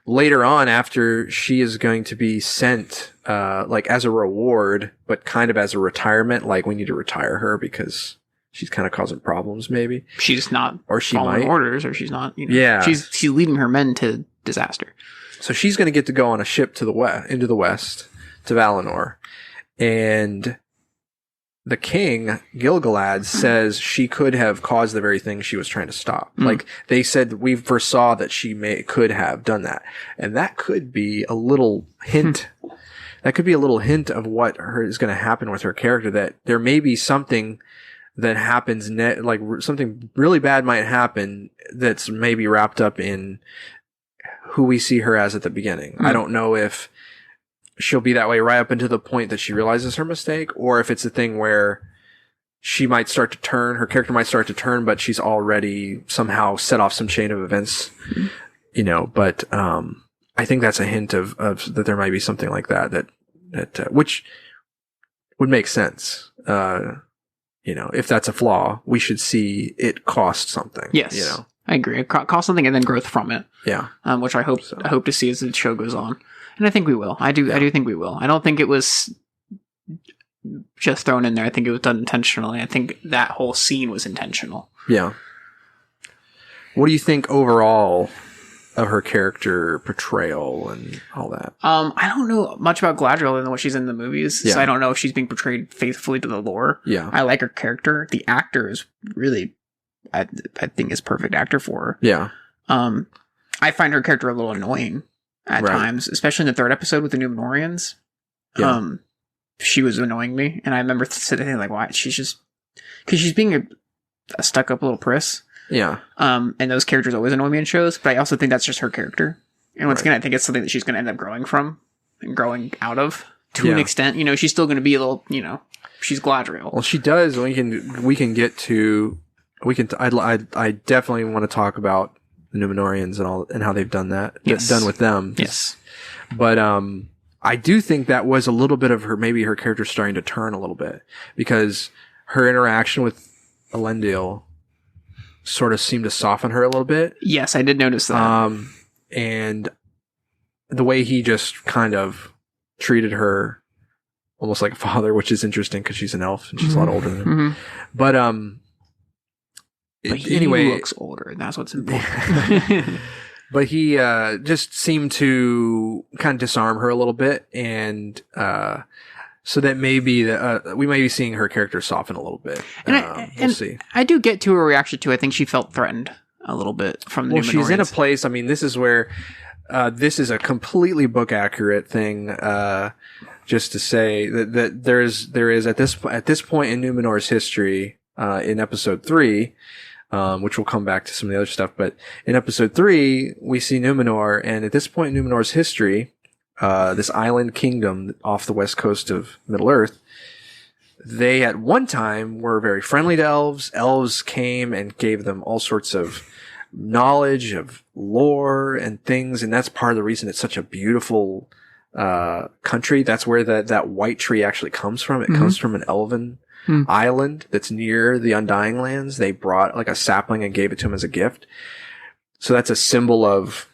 [SPEAKER 1] later on, after she is going to be sent, like as a reward, but kind of as a retirement, like we need to retire her because she's kind of causing problems, maybe.
[SPEAKER 2] She's not
[SPEAKER 1] or she
[SPEAKER 2] following
[SPEAKER 1] might.
[SPEAKER 2] orders, or she's not,
[SPEAKER 1] Yeah.
[SPEAKER 2] She's leading her men to disaster.
[SPEAKER 1] So she's going to get to go on a ship to into the west, to Valinor. And the king, Gil-galad, says she could have caused the very thing she was trying to stop. Like, they said we foresaw that she could have done that. And that could be a little hint. That could be a little hint of what is going to happen with her character, that there may be something that happens, like something really bad might happen that's maybe wrapped up in who we see her as at the beginning. I don't know if she'll be that way right up until the point that she realizes her mistake, or if it's a thing where she might start to turn, her character might start to turn, but she's already somehow set off some chain of events, but, I think that's a hint of that there might be something like that which would make sense. If that's a flaw, we should see it cost something.
[SPEAKER 2] Yes. I agree. Cost something and then growth from it.
[SPEAKER 1] Yeah.
[SPEAKER 2] Which I hope to see as the show goes on. And I think we will. I do think we will. I don't think it was just thrown in there. I think it was done intentionally. I think that whole scene was intentional.
[SPEAKER 1] Yeah. What do you think overall of her character portrayal and all that?
[SPEAKER 2] I don't know much about Galadriel other than what she's in the movies.
[SPEAKER 1] Yeah.
[SPEAKER 2] So I don't know if she's being portrayed faithfully to the lore.
[SPEAKER 1] Yeah.
[SPEAKER 2] I like her character. The actor is really, I think, is perfect actor for her.
[SPEAKER 1] Yeah.
[SPEAKER 2] I find her character a little annoying at times, especially in the third episode with the Numenorians.
[SPEAKER 1] Yeah.
[SPEAKER 2] She was annoying me, and I remember sitting there like, why? Because she's being a stuck-up little priss.
[SPEAKER 1] Yeah.
[SPEAKER 2] And those characters always annoy me in shows, but I also think that's just her character. And once again, I think it's something that she's going to end up growing from and growing out of to an extent. She's still going to be a little, she's Galadriel.
[SPEAKER 1] Well, she does. I definitely want to talk about the Numenorians and how they've done that.
[SPEAKER 2] Yes.
[SPEAKER 1] Done with them.
[SPEAKER 2] Yes.
[SPEAKER 1] But I do think that was a little bit of maybe her character starting to turn a little bit, because her interaction with Elendil sort of seemed to soften her a little bit.
[SPEAKER 2] Yes, I did notice that.
[SPEAKER 1] And the way he just kind of treated her almost like a father, which is interesting because she's an elf and she's a lot older than him.
[SPEAKER 2] Mm-hmm.
[SPEAKER 1] But
[SPEAKER 2] he
[SPEAKER 1] anyway,
[SPEAKER 2] looks older, and that's what's important.
[SPEAKER 1] But he just seemed to kind of disarm her a little bit, and so that maybe we might be seeing her character soften a little bit. We'll see.
[SPEAKER 2] I do get to her reaction too. I think she felt threatened a little bit from the Numenorians.
[SPEAKER 1] She's in a place. I mean, this is where this is a completely book accurate thing. Just to say that there is at this point in Numenor's history, in episode 3, which will come back to some of the other stuff. But in episode 3, we see Numenor, and at this point in Numenor's history, this island kingdom off the west coast of Middle Earth, they at one time were very friendly to elves. Elves came and gave them all sorts of knowledge of lore and things, and that's part of the reason it's such a beautiful country. That's where that white tree actually comes from. It comes from an elven island that's near the Undying Lands. They brought like a sapling and gave it to him as a gift. So that's a symbol of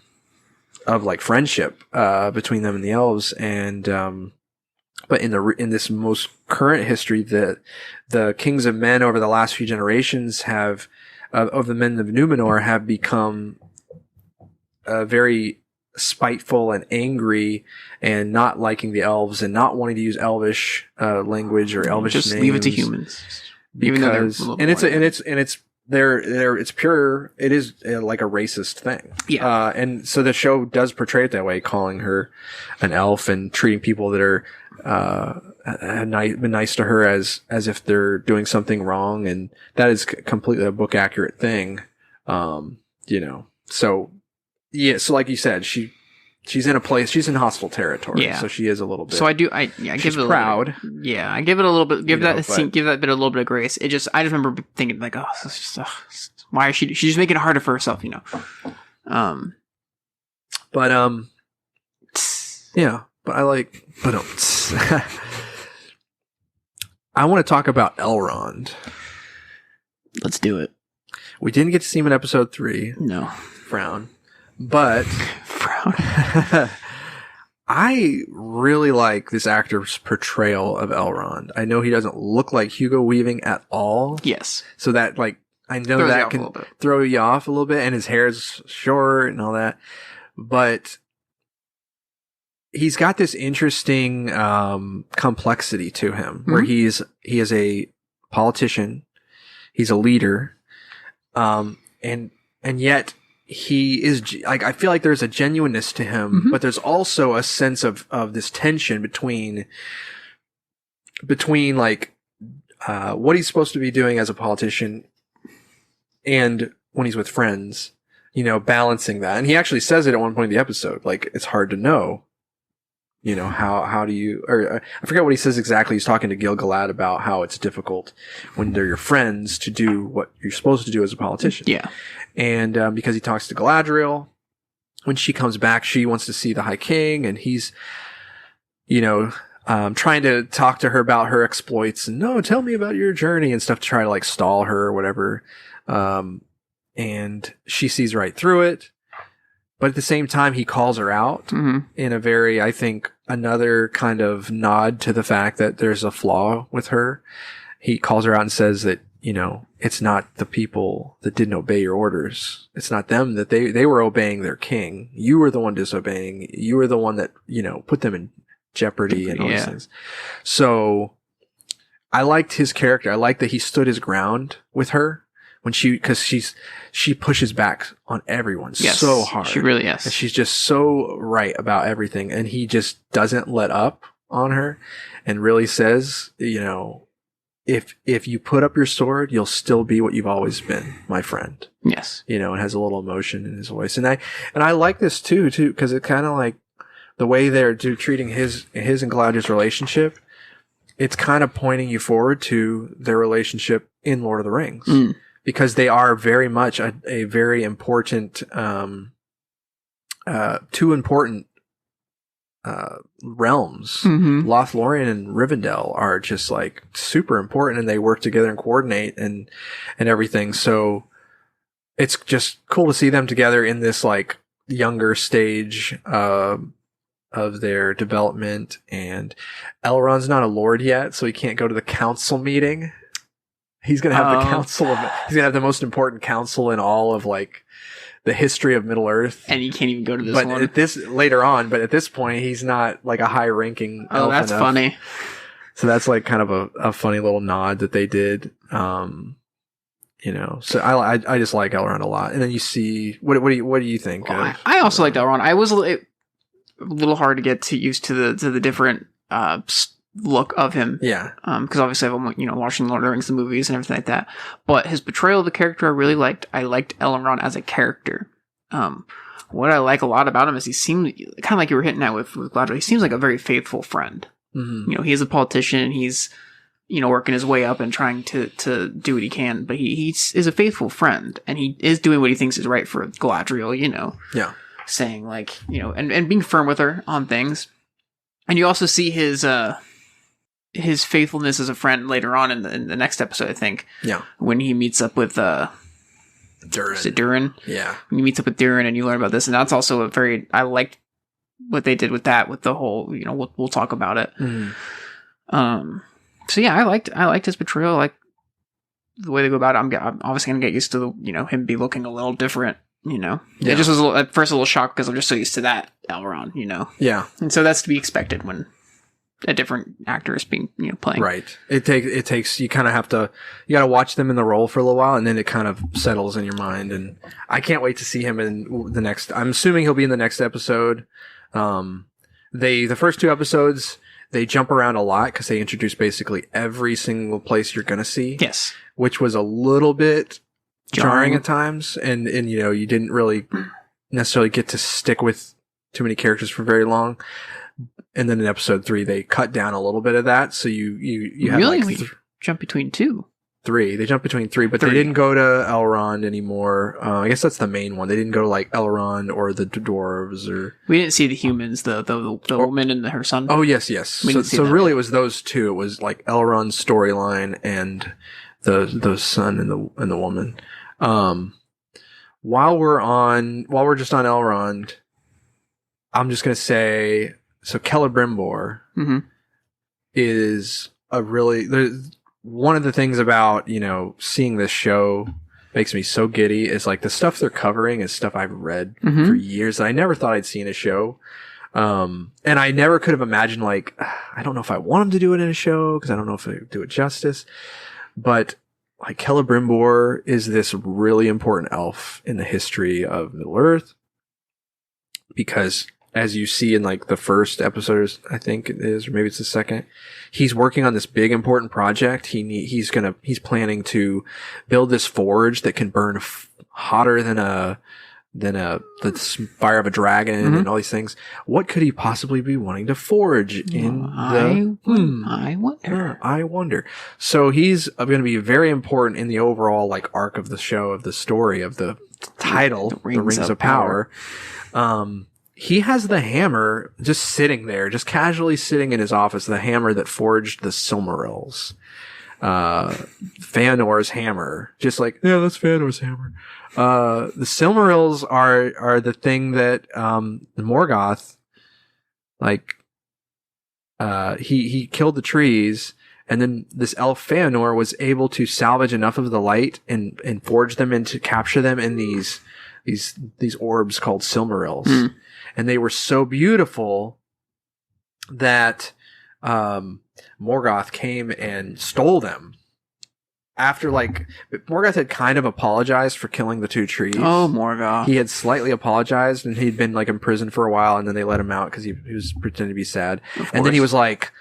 [SPEAKER 1] like friendship between them and the elves. And but in this most current history, the kings of men over the last few generations have of the men of Numenor have become very spiteful and angry and not liking the elves and not wanting to use elvish language or elvish names.
[SPEAKER 2] Just leave it to humans.
[SPEAKER 1] Because it's it's pure. It is like a racist thing.
[SPEAKER 2] Yeah.
[SPEAKER 1] And so the show does portray it that way, calling her an elf and treating people that are, been nice to her as if they're doing something wrong. And that is completely a book accurate thing. So yeah. So like you said, she's in a place, she's in hostile territory.
[SPEAKER 2] Yeah.
[SPEAKER 1] So she is a little bit.
[SPEAKER 2] So I
[SPEAKER 1] she's
[SPEAKER 2] give it
[SPEAKER 1] proud.
[SPEAKER 2] I give it a little bit, give that bit a little bit of grace. I just remember thinking like, oh, this is just, why is she's just making it harder for herself,
[SPEAKER 1] Yeah, but I like, I want to talk about Elrond.
[SPEAKER 2] Let's do it.
[SPEAKER 1] We didn't get to see him in episode 3.
[SPEAKER 2] No.
[SPEAKER 1] Frown. But
[SPEAKER 2] Frown.
[SPEAKER 1] I really like this actor's portrayal of Elrond. I know he doesn't look like Hugo Weaving at all.
[SPEAKER 2] Yes.
[SPEAKER 1] So that, like, I know
[SPEAKER 2] Throws
[SPEAKER 1] that can throw you off a little bit, and his hair's short and all that. But he's got this interesting complexity to him, where he is a politician, he's a leader, and yet he is like, I feel like there's a genuineness to him, but there's also a sense of this tension between like what he's supposed to be doing as a politician and when he's with friends, balancing that. And he actually says it at one point in the episode, like, it's hard to know, how do you, or I forget what he says exactly. He's talking to Gil-galad about how it's difficult when they're your friends to do what you're supposed to do as a politician.
[SPEAKER 2] Yeah.
[SPEAKER 1] And because he talks to Galadriel, when she comes back, she wants to see the High King, and he's, trying to talk to her about her exploits and, no, tell me about your journey and stuff, to try to like stall her or whatever. And she sees right through it. But at the same time, he calls her out in a very, I think, another kind of nod to the fact that there's a flaw with her. He calls her out and says that, it's not the people that didn't obey your orders. It's not them, that they were obeying their king. You were the one disobeying. You were the one that, put them in jeopardy and all these things. So I liked his character. I liked that he stood his ground with her when because she pushes back on everyone so hard. She really is. And she's just so right about everything. And he just doesn't let up on her and really says, if you put up your sword, you'll still be what you've always been, my friend.
[SPEAKER 2] Yes.
[SPEAKER 1] And has a little emotion in his voice. And I like this too, because it kind of like the way they're treating his and Galadriel's relationship, it's kind of pointing you forward to their relationship in Lord of the Rings. Because they are very much a very important, two important realms. Lothlorien and Rivendell are just like super important, and they work together and coordinate and everything. So it's just cool to see them together in this like younger stage of their development. And Elrond's not a lord yet, so he can't go to the council meeting. He's going to have the council he's going to have the most important council in all of like the history of Middle Earth. And you can't even go to this one. Later on, but at this point, he's not like a high ranking elf. Oh, that's funny. So that's like kind of a funny little nod that they did. So I just like Elrond a lot. And then you see, what do you think?
[SPEAKER 2] Well, I also liked Elrond. I was a little hard to get used to the different, look of him. Yeah. Because obviously I've watching Lord of the Rings, the movies and everything like that. But his portrayal of the character I really liked. I liked Elrond as a character. What I like a lot about him is he seemed kind of like you were hitting at with Galadriel. He seems like a very faithful friend. He is a politician. He's working his way up and trying to do what he can. But he is a faithful friend, and he is doing what he thinks is right for Galadriel. Yeah. Saying like and being firm with her on things. And you also see his faithfulness as a friend later on in the next episode, I think. Yeah. When he meets up with Durin. Is it Durin? Yeah. When he meets up with Durin and you learn about this, and that's also I liked what they did with that, with the whole, we'll talk about it. So yeah, I liked his portrayal, like the way they go about it. I'm obviously gonna get used to him be looking a little different. Yeah. It just was at first a little shocked because I'm just so used to that Elrond, Yeah. And so that's to be expected when a different actor is being playing.
[SPEAKER 1] Right. It takes you kind of have to you got to watch them in the role for a little while, and then it kind of settles in your mind. And I can't wait to see him in the next. I'm assuming he'll be in the next episode. The first 2 episodes they jump around a lot because they introduce basically every single place you're gonna see.
[SPEAKER 2] Yes,
[SPEAKER 1] which was a little bit jarring at times, and you didn't really necessarily get to stick with too many characters for very long. And then in episode 3, they cut down a little bit of that. So you have
[SPEAKER 2] really jump between 2.
[SPEAKER 1] 3. They jump between 3, but they didn't go to Elrond anymore. I guess that's the main one. They didn't go to like Elrond or the dwarves or.
[SPEAKER 2] We didn't see the humans, the woman and her son.
[SPEAKER 1] Oh yes. So really, it was those 2. It was like Elrond's storyline and the son and the woman. While we're just on Elrond, I'm just gonna say. So Celebrimbor is one of the things about, seeing this show makes me so giddy is like the stuff they're covering is stuff I've read for years that I never thought I'd see in a show. And I never could have imagined I don't know if I want them to do it in a show because I don't know if they do it justice, but like Celebrimbor is this really important elf in the history of Middle Earth because as you see in like the first episode, I think it is, or maybe it's the second, he's working on this big important project. He's planning to build this forge that can burn hotter than the fire of a dragon and all these things. What could he possibly be wanting to forge I wonder. So he's going to be very important in the overall like arc of the show, of the story, of the title, The Rings of Power. He has the hammer just sitting there, just casually sitting in his office, the hammer that forged the Silmarils. Feanor's hammer. Just like, yeah, that's Feanor's hammer. The Silmarils are the thing that, Morgoth, he killed the trees, and then this elf Feanor was able to salvage enough of the light and forge them and to capture them in these orbs called Silmarils. And they were so beautiful that Morgoth came and stole them. After Morgoth had kind of apologized for killing the 2 trees.
[SPEAKER 2] Oh, Morgoth.
[SPEAKER 1] He had slightly apologized, and he'd been imprisoned for a while, and then they let him out because he was pretending to be sad. And then he was like,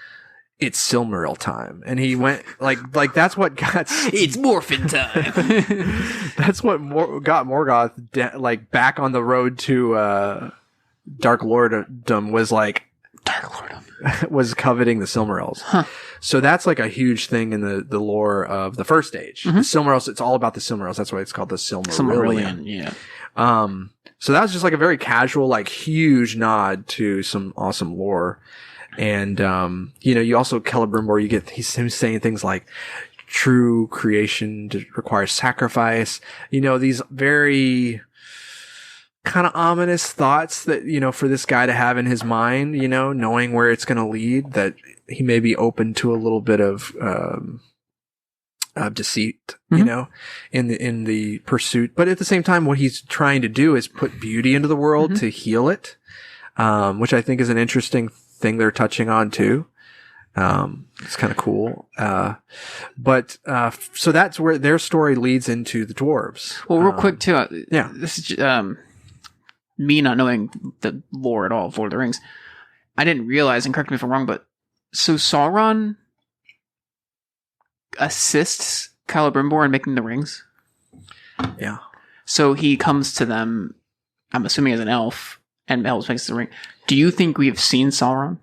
[SPEAKER 1] it's Silmaril time. And he went that's what got
[SPEAKER 2] it's morphin time.
[SPEAKER 1] That's what got Morgoth back on the road to Dark Lorddom was coveting the Silmarils. Huh. So that's a huge thing in the lore of the First Age. The Silmarils, it's all about the Silmarils. That's why it's called the Silmarillion.
[SPEAKER 2] Yeah.
[SPEAKER 1] So that was just a very casual, huge nod to some awesome lore. And, you also, Celebrimbor, you get him saying things like, true creation requires sacrifice. These very kind of ominous thoughts that, for this guy to have in his mind, knowing where it's going to lead, that he may be open to a little bit of deceit, in the pursuit. But at the same time, what he's trying to do is put beauty into the world to heal it, which I think is an interesting thing they're touching on too. It's kind of cool. So that's where their story leads into the dwarves.
[SPEAKER 2] Well, real quick too.
[SPEAKER 1] This
[SPEAKER 2] is me not knowing the lore at all of Lord of the Rings. I didn't realize, and correct me if I'm wrong, but so Sauron assists Celebrimbor in making the rings.
[SPEAKER 1] Yeah.
[SPEAKER 2] So he comes to them, I'm assuming as an elf, and helps make the ring. Do you think we've seen Sauron?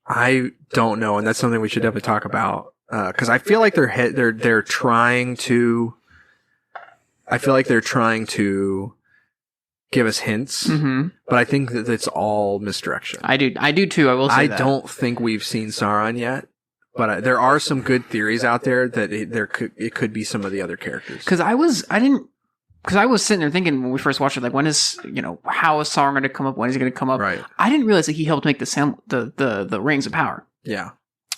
[SPEAKER 1] I don't know, and that's something we should definitely talk about. Because I feel like they're trying to. I feel like they're trying to give us hints, but I think that it's all misdirection.
[SPEAKER 2] I do too. I will say that.
[SPEAKER 1] I don't think we've seen Sauron yet, but there are some good theories out there that it could be some of the other characters.
[SPEAKER 2] Because I was sitting there thinking when we first watched it, when is how is Sauron going to come up? When is he going to come up?
[SPEAKER 1] Right.
[SPEAKER 2] I didn't realize that he helped make the Rings of Power.
[SPEAKER 1] Yeah.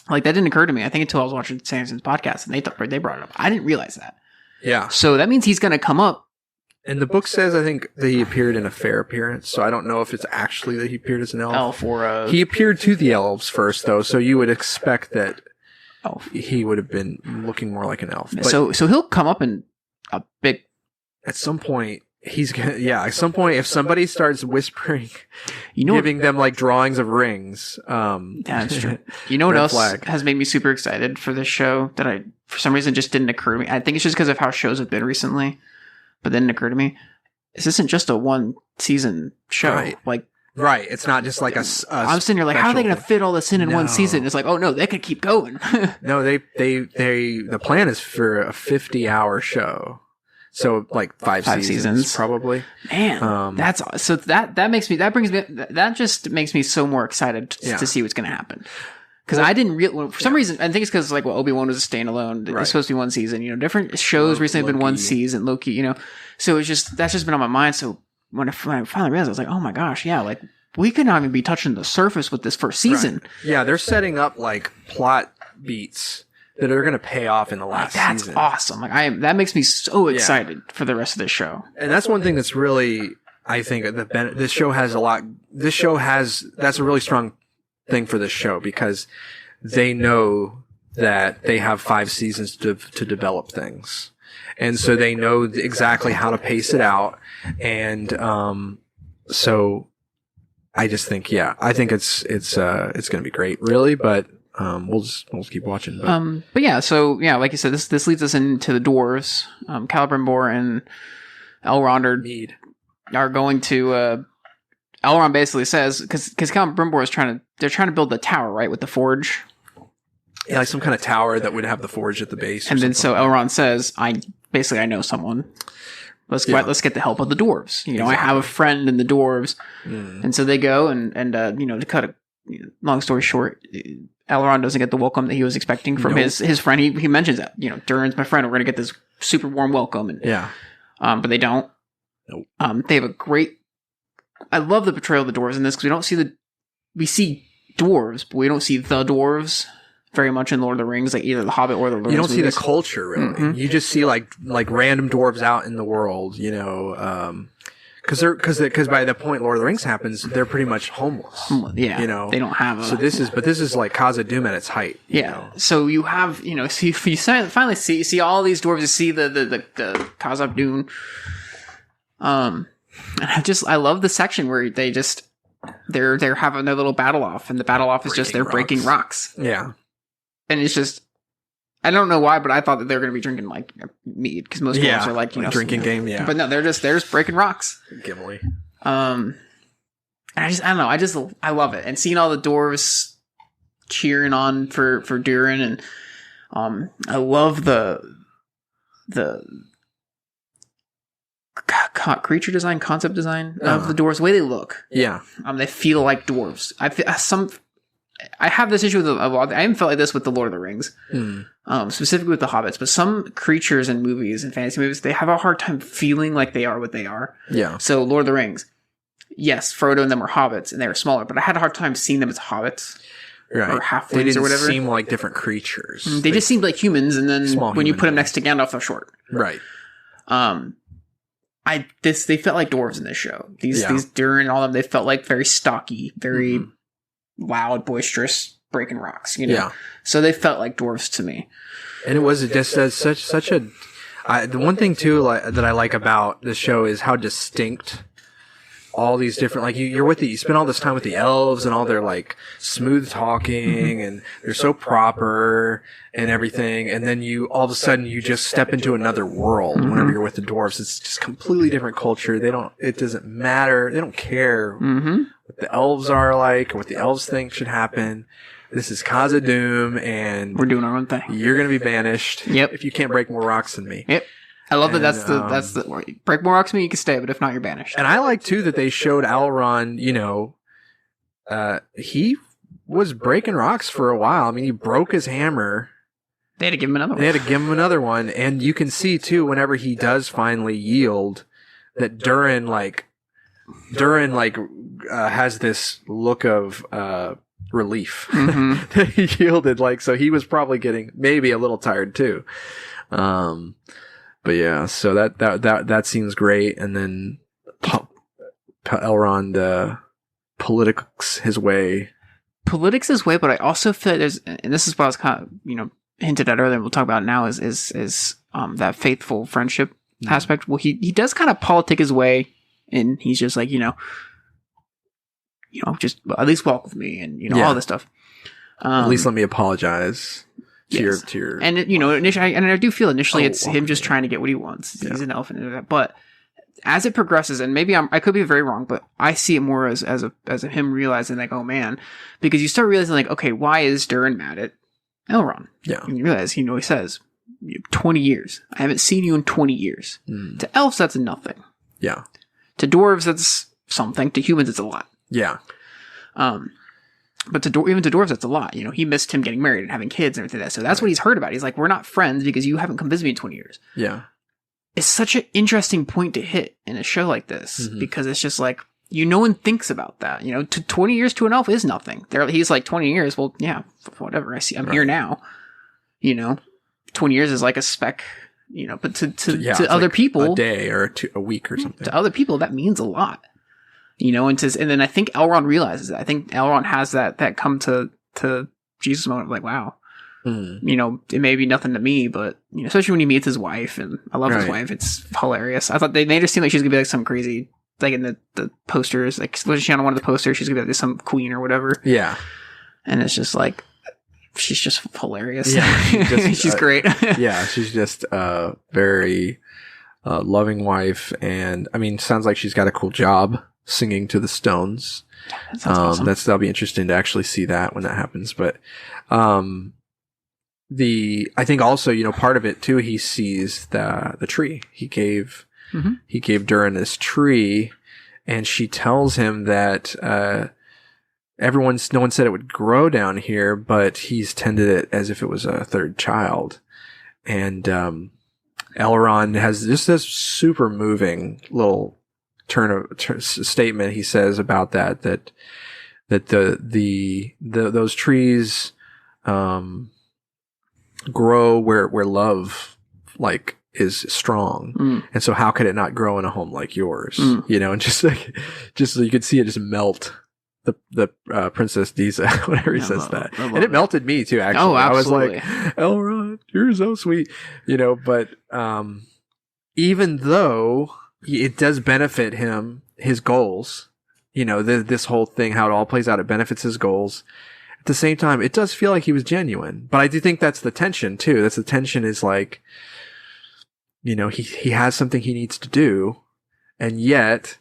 [SPEAKER 2] That didn't occur to me. I think until I was watching Samson's podcast and they brought it up. I didn't realize that.
[SPEAKER 1] Yeah.
[SPEAKER 2] So that means he's going to come up
[SPEAKER 1] And the book says, I think, that he appeared in a fair appearance, so I don't know if it's actually that he appeared as an elf.
[SPEAKER 2] Elf or
[SPEAKER 1] He appeared to the elves first, though, so you would expect that
[SPEAKER 2] elf.
[SPEAKER 1] He would have been looking more like an elf. But
[SPEAKER 2] So he'll come up in a big...
[SPEAKER 1] at some point, he's gonna... Yeah, at some point, if somebody starts whispering,
[SPEAKER 2] You know
[SPEAKER 1] giving them, like, drawings of rings...
[SPEAKER 2] that's true. You know what
[SPEAKER 1] red
[SPEAKER 2] else
[SPEAKER 1] flag.
[SPEAKER 2] has made me super excited for this show that I, for some reason, just didn't occur to me? I think it's just because of how shows have been recently, but then it occurred to me, this isn't just a one-season show.
[SPEAKER 1] Right.
[SPEAKER 2] Like,
[SPEAKER 1] Right, it's not just like a
[SPEAKER 2] I'm sitting here like, how are they going to fit all this in one
[SPEAKER 1] No.
[SPEAKER 2] season? It's like, oh no, they could keep going.
[SPEAKER 1] No, they the plan is for a 50-hour show. So like five seasons probably.
[SPEAKER 2] Man, that just makes me so more excited to see what's going to happen. Because I didn't for some reason, I think it's because like Obi-Wan was a standalone.
[SPEAKER 1] Right.
[SPEAKER 2] It's supposed to be one season. You know, different shows recently have been one season. Loki, you know, so it's just that's just been on my mind. So when I finally realized, I was like, oh my gosh, yeah, like we could not even be touching the surface with this first season.
[SPEAKER 1] Right. Yeah, they're setting up like plot beats that are going to pay off in the last
[SPEAKER 2] that's
[SPEAKER 1] season.
[SPEAKER 2] Awesome. Like that makes me so excited for the rest of this show.
[SPEAKER 1] And that's one thing that's really, I think, this show has a lot. That's a really strong thing for this show because they know that they have 5 seasons to develop things. And so they know exactly how to pace it out. And, so I just think, I think it's going to be great, really, but, we'll just keep watching.
[SPEAKER 2] But yeah, so yeah, like you said, this leads us into the dwarves. Celebrimbor and Elrond are going to, Elrond basically says, because Celebrimbor is trying to build the tower, right, with the forge.
[SPEAKER 1] Yeah, like some kind of tower that would have the forge at the base.
[SPEAKER 2] And then so Elrond says, I know someone. Let's get the help of the dwarves. You know, exactly. I have a friend in the dwarves. And so they go and you know, to cut a long story short, Elrond doesn't get the welcome that he was expecting from his friend. He mentions that, you know, Durin's my friend. We're going to get this super warm welcome. And, but they don't.
[SPEAKER 1] Nope.
[SPEAKER 2] They have a great, I love the portrayal of the dwarves in this because we see dwarves, but we don't see the dwarves very much in Lord of the Rings, like either the Hobbit or the Lord of the Rings.
[SPEAKER 1] You don't see the culture, really. Mm-hmm. You just see like random dwarves out in the world, you know, because by the point Lord of the Rings happens, they're pretty much homeless.
[SPEAKER 2] Yeah,
[SPEAKER 1] you know,
[SPEAKER 2] they don't have.
[SPEAKER 1] So this is like Khazad-dûm at its height.
[SPEAKER 2] Yeah.
[SPEAKER 1] You know?
[SPEAKER 2] So you have, you know, so you finally see all these dwarves. You see the Khazad-dûm. And I love the section where they're having their little battle off, and the battle off is just they're breaking rocks.
[SPEAKER 1] Yeah.
[SPEAKER 2] And it's just, I don't know why, but I thought that they were going to be drinking like mead because most dwarves are like, you know,
[SPEAKER 1] drinking game. Yeah.
[SPEAKER 2] But no, they're just breaking rocks.
[SPEAKER 1] Gimli.
[SPEAKER 2] And I don't know. I love it. And seeing all the dwarves cheering on for Durin, and I love the creature design, concept design of the dwarves, the way they look.
[SPEAKER 1] Yeah.
[SPEAKER 2] They feel like dwarves. I have this issue with a lot. I even felt like this with the Lord of the Rings, specifically with the Hobbits. But some creatures in movies and fantasy movies, they have a hard time feeling like they are what they are.
[SPEAKER 1] Yeah.
[SPEAKER 2] So Lord of the Rings, yes, Frodo and them were hobbits, and they were smaller, but I had a hard time seeing them as hobbits.
[SPEAKER 1] Right.
[SPEAKER 2] Or halflings or whatever.
[SPEAKER 1] They didn't seem like different creatures.
[SPEAKER 2] They just seemed like humans, and then when you put them next to Gandalf, they're short.
[SPEAKER 1] Right.
[SPEAKER 2] They felt like dwarves in this show. These Durin, all of them, they felt like very stocky, very loud, boisterous, breaking rocks, you know? Yeah. So they felt like dwarves to me.
[SPEAKER 1] And it was just such a, the one thing too, that I like about the show is how distinct all these different, like you spend all this time with the elves and all their like smooth talking and they're so proper and everything. And then all of a sudden you just step into another world whenever you're with the dwarves. It's just completely different culture. It doesn't matter. They don't care what the elves are like or what the elves think should happen. This is Khazad-dûm and
[SPEAKER 2] we're doing our own thing.
[SPEAKER 1] You're going to be banished.
[SPEAKER 2] Yep.
[SPEAKER 1] If you can't break more rocks than me.
[SPEAKER 2] Yep. I love that that's the break more rocks than me, you can stay, but if not, you're banished.
[SPEAKER 1] And I like too that they showed Elrond, you know, he was breaking rocks for a while. I mean, he broke his hammer.
[SPEAKER 2] They had to give him another one.
[SPEAKER 1] They had to give him another one. And you can see too, whenever he does finally yield, that Durin has this look of, relief that he yielded. Like, so he was probably getting maybe a little tired too. But But yeah, so that seems great. And then Elrond politics his way.
[SPEAKER 2] Politics his way, but I also feel like there's, and this is what I was kind of, hinted at earlier, and we'll talk about it now, is that faithful friendship aspect. Well, he does kind of politic his way, and he's just like, just at least walk with me, and all this stuff.
[SPEAKER 1] At least let me apologize to your
[SPEAKER 2] and initially, and I do feel initially it's him just trying to get what he wants. He's an elf, but as it progresses, and maybe I could be very wrong, but I see it more as him realizing like, oh man, because you start realizing like, okay, why is Durin mad at Elrond?
[SPEAKER 1] Yeah,
[SPEAKER 2] and you realize, he says, 20 years. I haven't seen you in 20 years. To elves, that's nothing.
[SPEAKER 1] Yeah.
[SPEAKER 2] To dwarves, that's something. To humans, it's a lot.
[SPEAKER 1] Yeah.
[SPEAKER 2] But even to dwarves, that's a lot. He missed him getting married and having kids and everything like that. So that's what he's heard about. He's like, we're not friends because you haven't come visit me in 20 years.
[SPEAKER 1] Yeah.
[SPEAKER 2] It's such an interesting point to hit in a show like this, because it's just like, no one thinks about that. To 20 years to an elf is nothing. He's like, 20 years. Well, yeah, whatever. I'm here now. 20 years is like a speck. But to other
[SPEAKER 1] like
[SPEAKER 2] people,
[SPEAKER 1] a day or a week or something.
[SPEAKER 2] To other people, that means a lot. And then I think Elrond realizes that. I think Elrond has that come to Jesus moment of like, wow. It may be nothing to me, but especially when he meets his wife, and I love his wife. It's hilarious. I thought they made her seem like she's gonna be like some crazy, like in the posters, like was she on one of the posters? She's gonna be like some queen or whatever.
[SPEAKER 1] Yeah,
[SPEAKER 2] and it's just like she's just hilarious.
[SPEAKER 1] Yeah,
[SPEAKER 2] she's great.
[SPEAKER 1] Yeah, she's just a very loving wife, and I mean, sounds like she's got a cool job singing to the Stones.
[SPEAKER 2] That sounds awesome.
[SPEAKER 1] That'll be interesting to actually see that when that happens, but. I think also, part of it too, he sees the tree. He gave Durin this tree, and she tells him that, no one said it would grow down here, but he's tended it as if it was a third child. And, Elrond has just this super moving little statement he says about that those trees, grow where love is strong, and so how could it not grow in a home like yours? And just so you could see it just melt the Princess Disa whenever he says that, and it melted me too. Actually,
[SPEAKER 2] oh, absolutely.
[SPEAKER 1] I was like, Elrond, you're so sweet, But even though it does benefit his goals, this whole thing, how it all plays out, it benefits his goals. At the same time, it does feel like he was genuine, but I do think that's the tension too. That's the tension is like, he has something he needs to do, and yet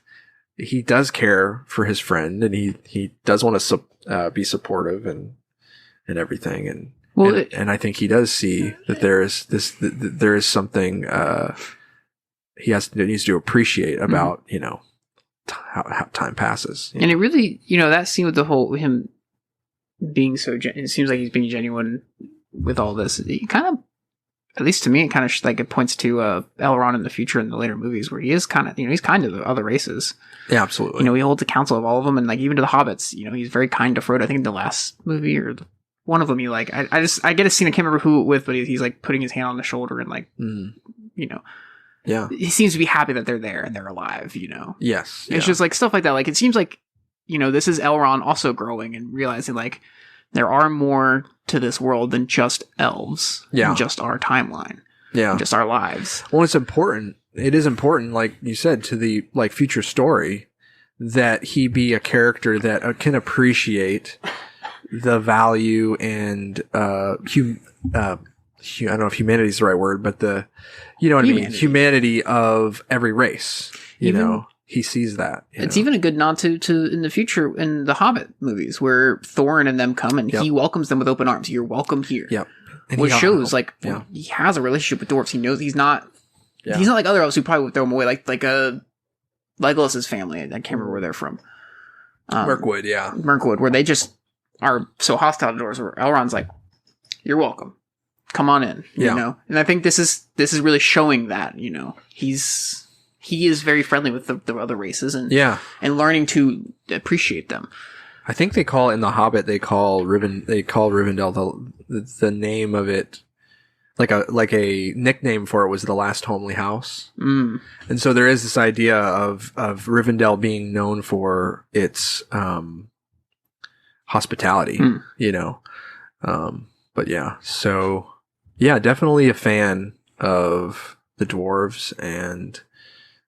[SPEAKER 1] he does care for his friend, and he does want to be supportive and everything. And I think he does see that there is something, he needs to appreciate about, how time passes.
[SPEAKER 2] And it really, that scene with the whole, him being so it seems like he's being genuine with all this. He kind of, at least to me, it kind of it points to Elrond in the future in the later movies, where he is kind of, he's kind to the other races.
[SPEAKER 1] Yeah, absolutely.
[SPEAKER 2] He holds a council of all of them, and even to the hobbits. He's very kind to Frodo. I think in the last movie or one of them, I get a scene, I can't remember who it with, but he's like putting his hand on the shoulder and
[SPEAKER 1] yeah,
[SPEAKER 2] he seems to be happy that they're there and they're alive.
[SPEAKER 1] Yes,
[SPEAKER 2] it's just like stuff like that. Like it seems like. This is Elrond also growing and realizing like there are more to this world than just elves, and just our timeline, and just our lives.
[SPEAKER 1] Well, it's important. It is important, like you said, to the future story, that he be a character that can appreciate the value and I don't know if humanity is the right word, but humanity of every race. He sees that.
[SPEAKER 2] It's even a good nod to in the future in the Hobbit movies, where Thorin and them come and he welcomes them with open arms. You're welcome here.
[SPEAKER 1] Yep. And
[SPEAKER 2] which shows he has a relationship with dwarves. He knows he's not like other elves who probably would throw him away, like Legolas's family. I can't remember where they're from.
[SPEAKER 1] Mirkwood,
[SPEAKER 2] Mirkwood, where they just are so hostile to dwarves. Where Elrond's like, "You're welcome. Come on in." And I think this is really showing that he is very friendly with the other races and learning to appreciate them.
[SPEAKER 1] I think they call in the Hobbit, they call Rivendell the name of it. like a nickname for it was the last homely house.
[SPEAKER 2] Mm.
[SPEAKER 1] And so there is this idea of Rivendell being known for its hospitality, you know. But yeah, so yeah, definitely a fan of the dwarves, and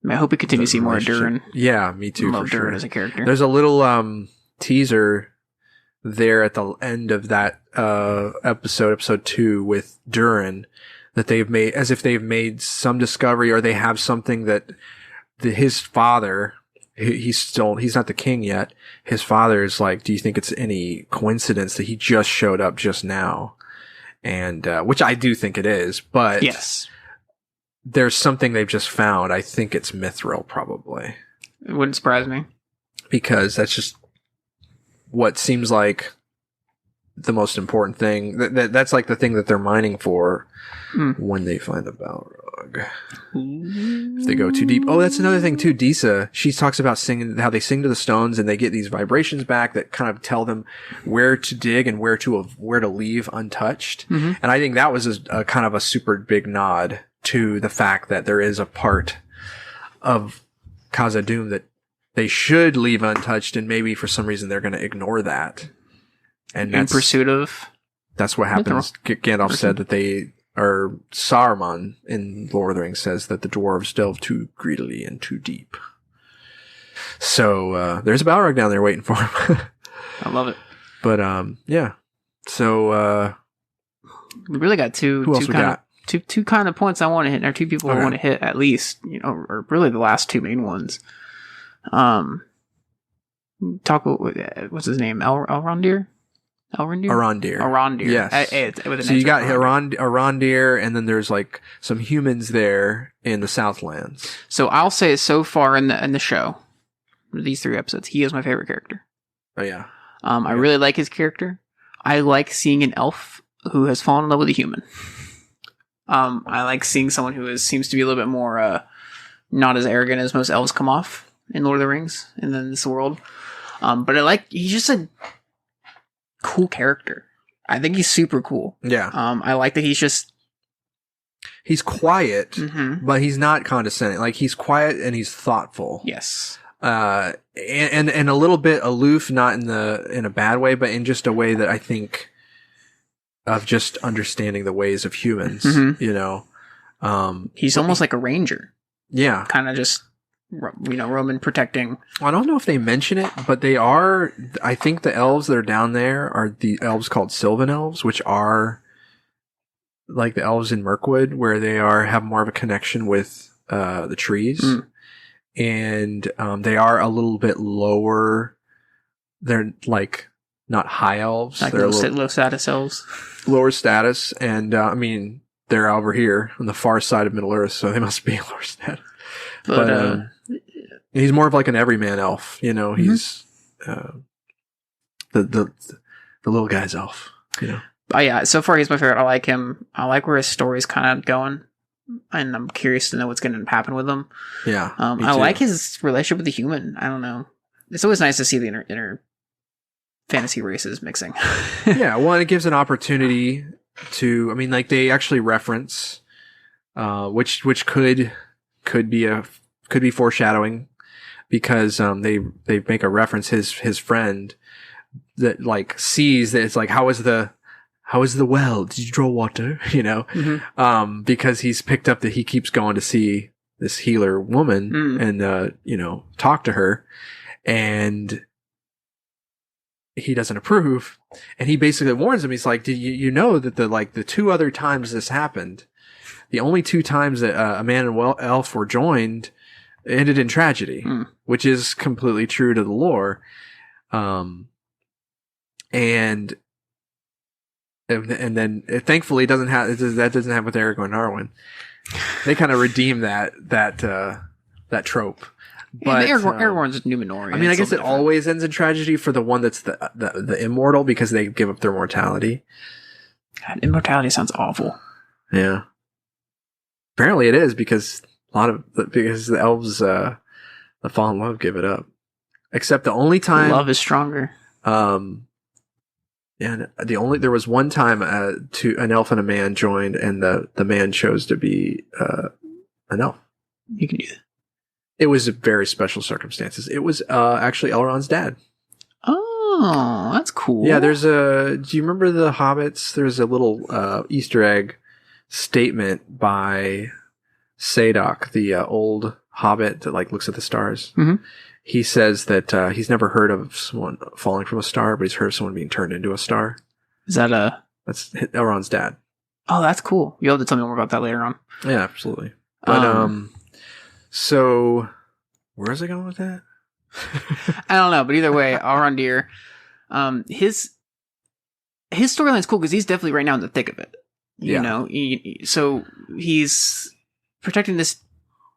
[SPEAKER 2] I hope we continue to see more of Durin.
[SPEAKER 1] Yeah, me too.
[SPEAKER 2] Love
[SPEAKER 1] for
[SPEAKER 2] Durin
[SPEAKER 1] sure.
[SPEAKER 2] as a character.
[SPEAKER 1] There's a little teaser there at the end of that episode 2 with Durin that they've made, as if they've made some discovery, or they have something that his father, he's not the king yet. His father is like, do you think it's any coincidence that he just showed up just now? And which I do think it is, but
[SPEAKER 2] yes,
[SPEAKER 1] there's something they've just found. I think it's Mithril, probably.
[SPEAKER 2] It wouldn't surprise me, because
[SPEAKER 1] that's just what seems like the most important thing. That's like the thing that they're mining for when they find the Balrog. If they go too deep. Oh, that's another thing too. Disa, she talks about singing, how they sing to the stones and they get these vibrations back that kind of tell them where to dig and where to leave untouched. And I think that was a kind of a super big nod to the fact that there is a part of Khazad-dûm that they should leave untouched, and maybe for some reason they're going to ignore that. And
[SPEAKER 2] in pursuit of...
[SPEAKER 1] That's what happens. Gandalf said that Saruman in Lord of the Rings says that the dwarves delve too greedily and too deep. So there's a Balrog down there waiting for him.
[SPEAKER 2] I love it.
[SPEAKER 1] But yeah. So
[SPEAKER 2] we really got two kind of points I want to hit, or two people I want to hit at least, you know, or really the last two main ones. Talk about, what's his name? Arondir?
[SPEAKER 1] Arondir. Yes. So you got Arondir, and then there's like some humans there in the Southlands.
[SPEAKER 2] So I'll say so far in the show, these 3 episodes, he is my favorite character.
[SPEAKER 1] Oh yeah.
[SPEAKER 2] I really like his character. I like seeing an elf who has fallen in love with a human. I like seeing someone who seems to be a little bit more not as arrogant as most elves come off in Lord of the Rings and in this world. But he's just a cool character. I think he's super cool.
[SPEAKER 1] Yeah.
[SPEAKER 2] I like that
[SPEAKER 1] he's quiet, but he's not condescending. Like, he's quiet and he's thoughtful.
[SPEAKER 2] Yes.
[SPEAKER 1] And a little bit aloof, not in a bad way, but in just a way that I think of just understanding the ways of humans, you know.
[SPEAKER 2] He's almost like a ranger.
[SPEAKER 1] Yeah.
[SPEAKER 2] Kind of just, you know, roaming, protecting.
[SPEAKER 1] I don't know if they mention it, but they are, I think the elves that are down there are the elves called Sylvan Elves, which are like the elves in Mirkwood, where they have more of a connection with the trees. And they are a little bit lower. They're like not high elves.
[SPEAKER 2] Like
[SPEAKER 1] they're
[SPEAKER 2] low status elves.
[SPEAKER 1] Lower status. And I mean, they're over here on the far side of Middle Earth, so they must be lower status. But he's more of like an everyman elf, you know. He's the little guy's elf, you know.
[SPEAKER 2] But yeah, so far he's my favorite. I like him. I like where his story's kind of going, and I'm curious to know what's going to happen with him.
[SPEAKER 1] Yeah,
[SPEAKER 2] I like his relationship with the human. I don't know. It's always nice to see the inner fantasy races mixing.
[SPEAKER 1] Yeah, well, and it gives an opportunity to. I mean, like, they actually reference, which could be foreshadowing, because they make a reference, his friend that like sees that it's like, how is the well? Did you draw water? You know, because he's picked up that he keeps going to see this healer woman and you know, talk to her, and he doesn't approve, and he basically warns him. He's like, "Did you know that the 2 other times this happened, the only 2 times that a man and elf were joined ended in tragedy," which is completely true to the lore. And then thankfully that doesn't happen with Aragorn and Arwen. They kind of redeem that trope. But
[SPEAKER 2] Aragorn's Numenorian.
[SPEAKER 1] I mean, I guess it always ends in tragedy for the one that's the immortal, because they give up their mortality.
[SPEAKER 2] God, immortality sounds awful.
[SPEAKER 1] Yeah. Apparently it is, because the elves that fall in love give it up. Except the only time
[SPEAKER 2] love is stronger.
[SPEAKER 1] And there was one time an elf and a man joined, and the man chose to be an elf.
[SPEAKER 2] You can do that.
[SPEAKER 1] It was very special circumstances. It was actually Elrond's dad.
[SPEAKER 2] Oh, that's cool.
[SPEAKER 1] Yeah, do you remember the Hobbits? There's a little Easter egg statement by Sadok, the old Hobbit that like looks at the stars.
[SPEAKER 2] Mm-hmm.
[SPEAKER 1] He says that he's never heard of someone falling from a star, but he's heard of someone being turned into a star.
[SPEAKER 2] Is that
[SPEAKER 1] That's Elrond's dad.
[SPEAKER 2] Oh, that's cool. You'll have to tell me more about that later on.
[SPEAKER 1] Yeah, absolutely. But so where is I going with that?
[SPEAKER 2] I don't know, but either way, Arondir, his storyline's cool because he's definitely right now in the thick of it. You know, so he's protecting this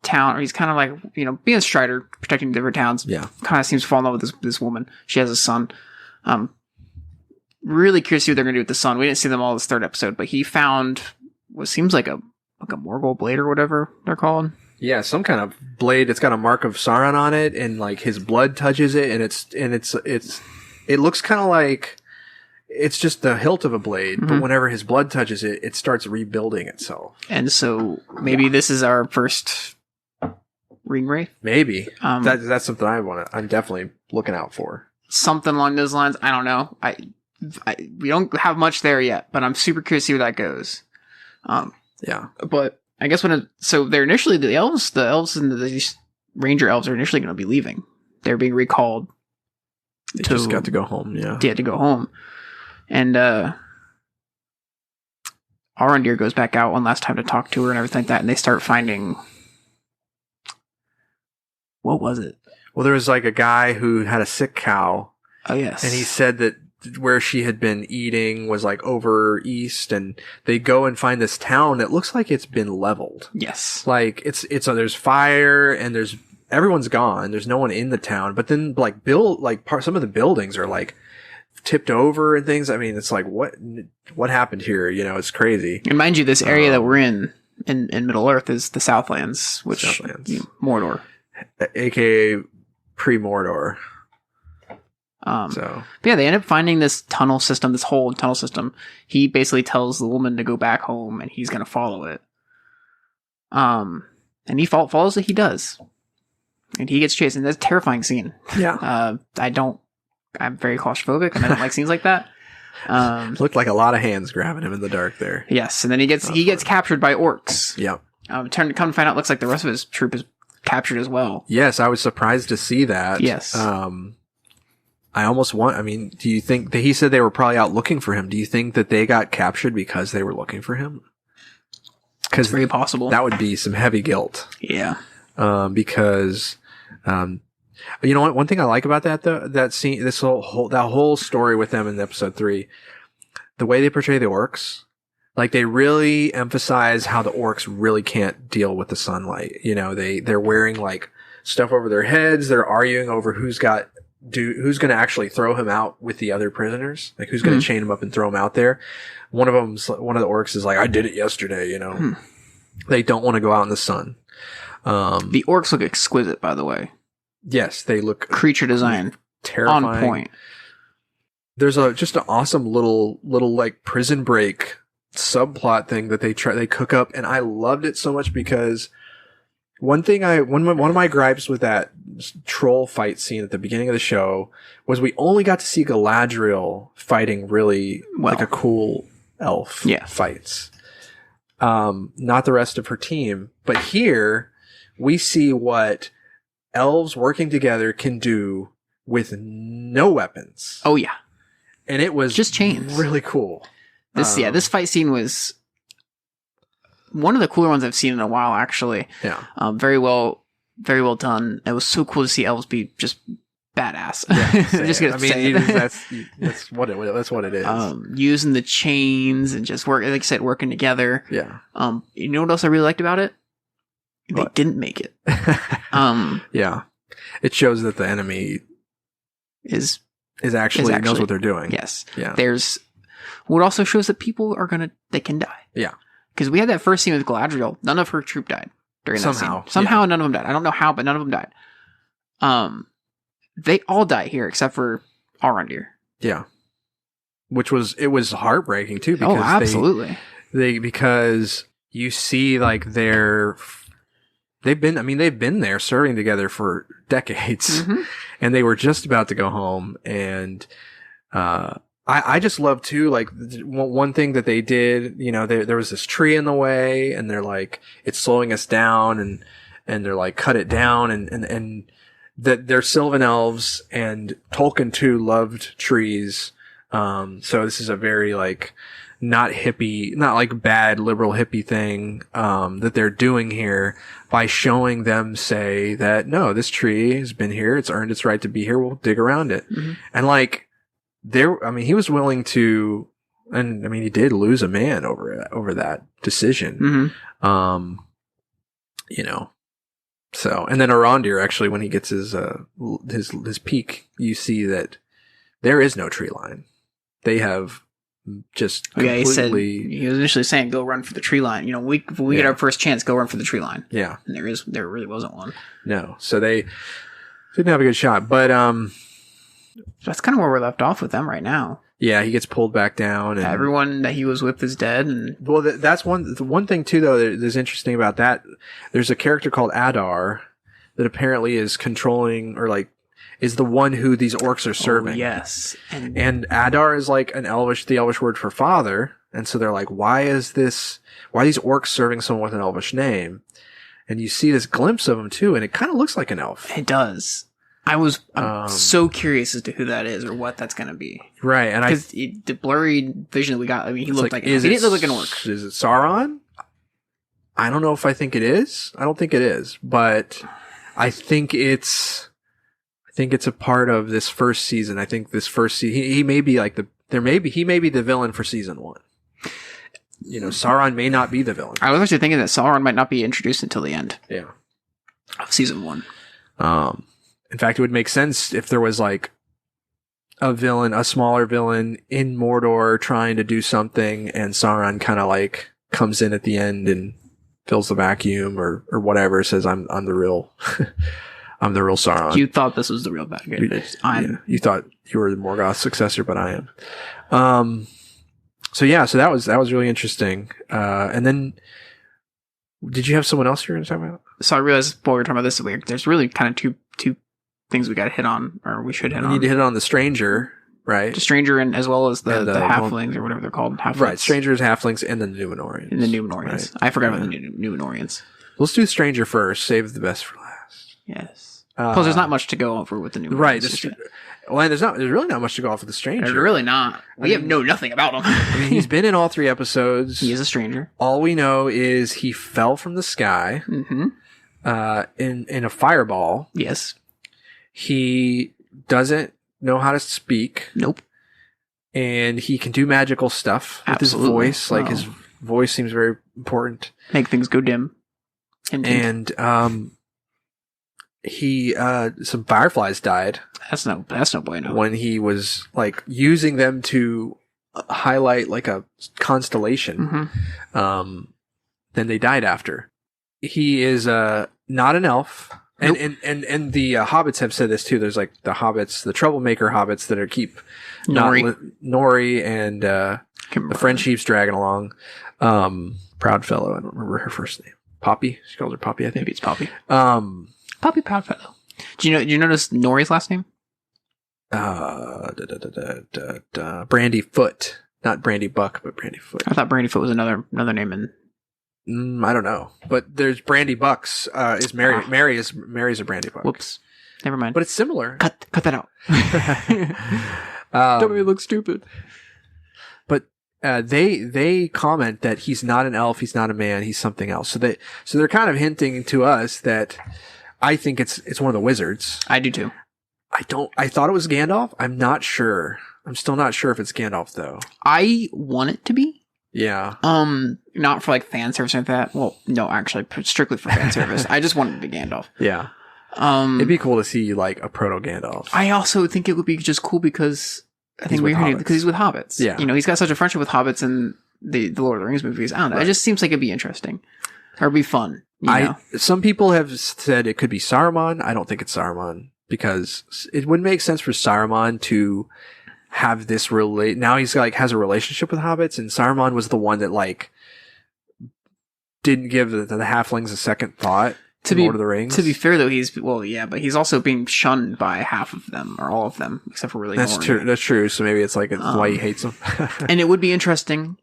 [SPEAKER 2] town, or he's kind of like, being a Strider, protecting different towns.
[SPEAKER 1] Yeah.
[SPEAKER 2] Kind of seems to fall in love with this woman. She has a son. Really curious to see what they're going to do with the son. We didn't see them all this third episode, but he found what seems like a Morgul blade or whatever they're called. Yeah,
[SPEAKER 1] some kind of blade. It's got a mark of Sauron on it, and like his blood touches it, and it looks kind of like it's just the hilt of a blade, but whenever his blood touches it, it starts rebuilding itself.
[SPEAKER 2] And so maybe this is our first Ringwraith.
[SPEAKER 1] Maybe that's something I'm definitely looking out for. Something
[SPEAKER 2] along those lines. I don't know. We don't have much there yet, but I'm super curious to see where that goes.
[SPEAKER 1] Yeah,
[SPEAKER 2] but I guess so they're initially the elves and the ranger elves are initially going to be leaving. They're being recalled.
[SPEAKER 1] They just got to go home. Yeah,
[SPEAKER 2] they had to go home, and Arondir goes back out one last time to talk to her and everything like that, and they start finding. What was it?
[SPEAKER 1] Well, there was like a guy who had a sick cow.
[SPEAKER 2] Oh yes,
[SPEAKER 1] and he said that where she had been eating was like over east, and they go and find this town that looks like it's been leveled.
[SPEAKER 2] Yes.
[SPEAKER 1] Like there's fire and everyone's gone. There's no one in the town, but then some of the buildings are like tipped over and things. I mean, it's like, what happened here? It's crazy.
[SPEAKER 2] And mind you, this area that we're in Middle Earth is the Southlands, which Mordor.
[SPEAKER 1] AKA pre-Mordor.
[SPEAKER 2] But yeah, they end up finding this whole tunnel system. He basically tells the woman to go back home, and he's going to follow it. And he follows it. He does, and he gets chased. And that's a terrifying scene.
[SPEAKER 1] Yeah.
[SPEAKER 2] I'm very claustrophobic, and I don't like scenes like that.
[SPEAKER 1] Looked like a lot of hands grabbing him in the dark there.
[SPEAKER 2] Yes, and then he gets captured by orcs.
[SPEAKER 1] Yeah.
[SPEAKER 2] Come to find out, looks like the rest of his troop is captured as well.
[SPEAKER 1] Yes, I was surprised to see that.
[SPEAKER 2] Yes.
[SPEAKER 1] Do you think that he said they were probably out looking for him? Do you think that they got captured because they were looking for him?
[SPEAKER 2] Because very possible.
[SPEAKER 1] That would be some heavy guilt.
[SPEAKER 2] Yeah.
[SPEAKER 1] Because, you know what? One thing I like about that scene, that whole story with them in episode 3, the way they portray the orcs, like they really emphasize how the orcs really can't deal with the sunlight. They're wearing like stuff over their heads. They're arguing over who's going to actually throw him out with the other prisoners? Like, who's going to chain him up and throw him out there? One of the orcs is like, I did it yesterday, They don't want to go out in the sun.
[SPEAKER 2] The orcs look exquisite, by the way.
[SPEAKER 1] Yes, they look...
[SPEAKER 2] Creature design.
[SPEAKER 1] Terrifying.
[SPEAKER 2] On point.
[SPEAKER 1] There's just an awesome little like prison break subplot thing that they cook up, and I loved it so much because... One of my gripes with that troll fight scene at the beginning of the show was we only got to see Galadriel fighting really like a cool elf fights. Not the rest of her team. But here we see what elves working together can do with no weapons.
[SPEAKER 2] Oh yeah.
[SPEAKER 1] And it was
[SPEAKER 2] just chains.
[SPEAKER 1] Really cool.
[SPEAKER 2] This fight scene was one of the cooler ones I've seen in a while, actually.
[SPEAKER 1] Yeah.
[SPEAKER 2] Very well done. It was so cool to see elves be just badass.
[SPEAKER 1] Yeah,
[SPEAKER 2] just gonna say
[SPEAKER 1] that's what it is.
[SPEAKER 2] Using the chains and just like I said, working together.
[SPEAKER 1] Yeah.
[SPEAKER 2] You know what else I really liked about it? They didn't make it.
[SPEAKER 1] Yeah. It shows that the enemy is actually knows what they're doing.
[SPEAKER 2] Yes.
[SPEAKER 1] Yeah.
[SPEAKER 2] There's what also shows that people they can die.
[SPEAKER 1] Yeah.
[SPEAKER 2] Because we had that first scene with Galadriel. None of her troop died during that scene. Somehow none of them died. I don't know how, but none of them died. They all die here except for Arondir.
[SPEAKER 1] Yeah. it was heartbreaking too, because
[SPEAKER 2] absolutely.
[SPEAKER 1] because you see like they've been there serving together for decades, and they were just about to go home. And I just love too, like one thing that they did, there was this tree in the way, and they're like, it's slowing us down, and they're like, cut it down, and that they're Sylvan elves, and Tolkien too loved trees. So this is a very like not hippie, not like bad liberal hippie thing, that they're doing here by showing them say that, no, this tree has been here. It's earned its right to be here. We'll dig around it. And like he was willing to, and I mean, he did lose a man over that decision. So, and then Arondir, actually, when he gets his peak, you see that there is no tree line. They have just completely...
[SPEAKER 2] he was initially saying, go run for the tree line. When we get our first chance, go run for the tree line.
[SPEAKER 1] Yeah.
[SPEAKER 2] And there really wasn't one.
[SPEAKER 1] No. So they didn't have a good shot. But
[SPEAKER 2] that's kind of where we're left off with them right now.
[SPEAKER 1] Yeah, he gets pulled back down. And
[SPEAKER 2] everyone that he was with is dead. And
[SPEAKER 1] well, that's one thing too, though, that's interesting about that. There's a character called Adar that apparently is controlling, or like, is the one who these orcs are serving.
[SPEAKER 2] Oh, yes.
[SPEAKER 1] And Adar is like the Elvish word for father. And so they're like, why are these orcs serving someone with an Elvish name? And you see this glimpse of him too, and it kind of looks like an elf.
[SPEAKER 2] It does. I'm so curious as to who that is or what that's going to be.
[SPEAKER 1] Right. And
[SPEAKER 2] because the blurry vision that we got, I mean, he didn't look like an orc.
[SPEAKER 1] Is it Sauron? I don't know if I think it is. I don't think it is, but I think it's a part of this first season. I think this first season, he may be like he may be the villain for season 1. Sauron may not be the villain.
[SPEAKER 2] I was actually thinking that Sauron might not be introduced until the end.
[SPEAKER 1] Yeah.
[SPEAKER 2] Of season 1.
[SPEAKER 1] In fact, it would make sense if there was like a smaller villain in Mordor trying to do something, and Sauron kind of like comes in at the end and fills the vacuum or whatever, says I'm the real I'm the real Sauron.
[SPEAKER 2] You thought this was the real bad guy.
[SPEAKER 1] You thought you were Morgoth's successor, but I am. So that was really interesting. And then did you have someone else you were going to talk about?
[SPEAKER 2] So I realized while we were talking about this, there's really kind of two things we got to hit on, or we should hit on.
[SPEAKER 1] We need to hit on the stranger, right?
[SPEAKER 2] The stranger, and as well as the halflings, or whatever they're called. Halflings.
[SPEAKER 1] Right, strangers, halflings, and the Numenorians.
[SPEAKER 2] Right. I forgot about the Numenorians.
[SPEAKER 1] Let's do stranger first. Save the best for last.
[SPEAKER 2] Yes. Plus, there's not much to go over with the Numenorians.
[SPEAKER 1] Right. There's really not much to go off with the stranger.
[SPEAKER 2] There's really not. We know nothing about him.
[SPEAKER 1] He's been in all 3 episodes.
[SPEAKER 2] He is a stranger.
[SPEAKER 1] All we know is he fell from the sky in a fireball.
[SPEAKER 2] Yes.
[SPEAKER 1] He doesn't know how to speak.
[SPEAKER 2] Nope.
[SPEAKER 1] And he can do magical stuff with his voice. Like, his voice seems very important.
[SPEAKER 2] Make things go dim.
[SPEAKER 1] And he some fireflies died.
[SPEAKER 2] That's no bueno.
[SPEAKER 1] When he was like using them to highlight like a constellation. Then they died after. He is not an elf. Nope. And the hobbits have said this too. There's like the hobbits, the troublemaker hobbits that keep Nori and the friend sheep's dragging along. Proudfellow, I don't remember her first name. Poppy, she calls her Poppy. I think
[SPEAKER 2] maybe it's Poppy. Poppy Proudfellow. Do you notice Nori's last name?
[SPEAKER 1] Brandy Foot, not Brandy Buck, but Brandy Foot.
[SPEAKER 2] I thought Brandy Foot was another name in.
[SPEAKER 1] I don't know, but there's Brandy Bucks. Is Mary? Mary's a Brandy Buck.
[SPEAKER 2] Whoops, never mind.
[SPEAKER 1] But it's similar.
[SPEAKER 2] Cut that out. Don't make me look stupid.
[SPEAKER 1] But they comment that he's not an elf, he's not a man, he's something else. So they're kind of hinting to us that I think it's one of the wizards.
[SPEAKER 2] I do too.
[SPEAKER 1] I thought it was Gandalf. I'm not sure. I'm still not sure if it's Gandalf though.
[SPEAKER 2] I want it to be.
[SPEAKER 1] Yeah.
[SPEAKER 2] Not for like fan service or anything like that. Well, no, actually, strictly for fan service. I just want it to be Gandalf.
[SPEAKER 1] Yeah. It'd be cool to see like a proto Gandalf.
[SPEAKER 2] I also think it would be just cool because I think because he's with hobbits.
[SPEAKER 1] Yeah.
[SPEAKER 2] He's got such a friendship with hobbits in the Lord of the Rings movies. I don't know. Right. It just seems like it'd be interesting. Or it'd be fun.
[SPEAKER 1] Some people have said it could be Saruman. I don't think it's Saruman because it wouldn't make sense for Saruman to have this now he's like has a relationship with hobbits, and Saruman was the one that like didn't give the halflings a second thought to Lord of the Rings.
[SPEAKER 2] To be fair though, but he's also being shunned by half of them or all of them except for really
[SPEAKER 1] That's true. That's true. So maybe it's like why he hates them.
[SPEAKER 2] And it would be interesting.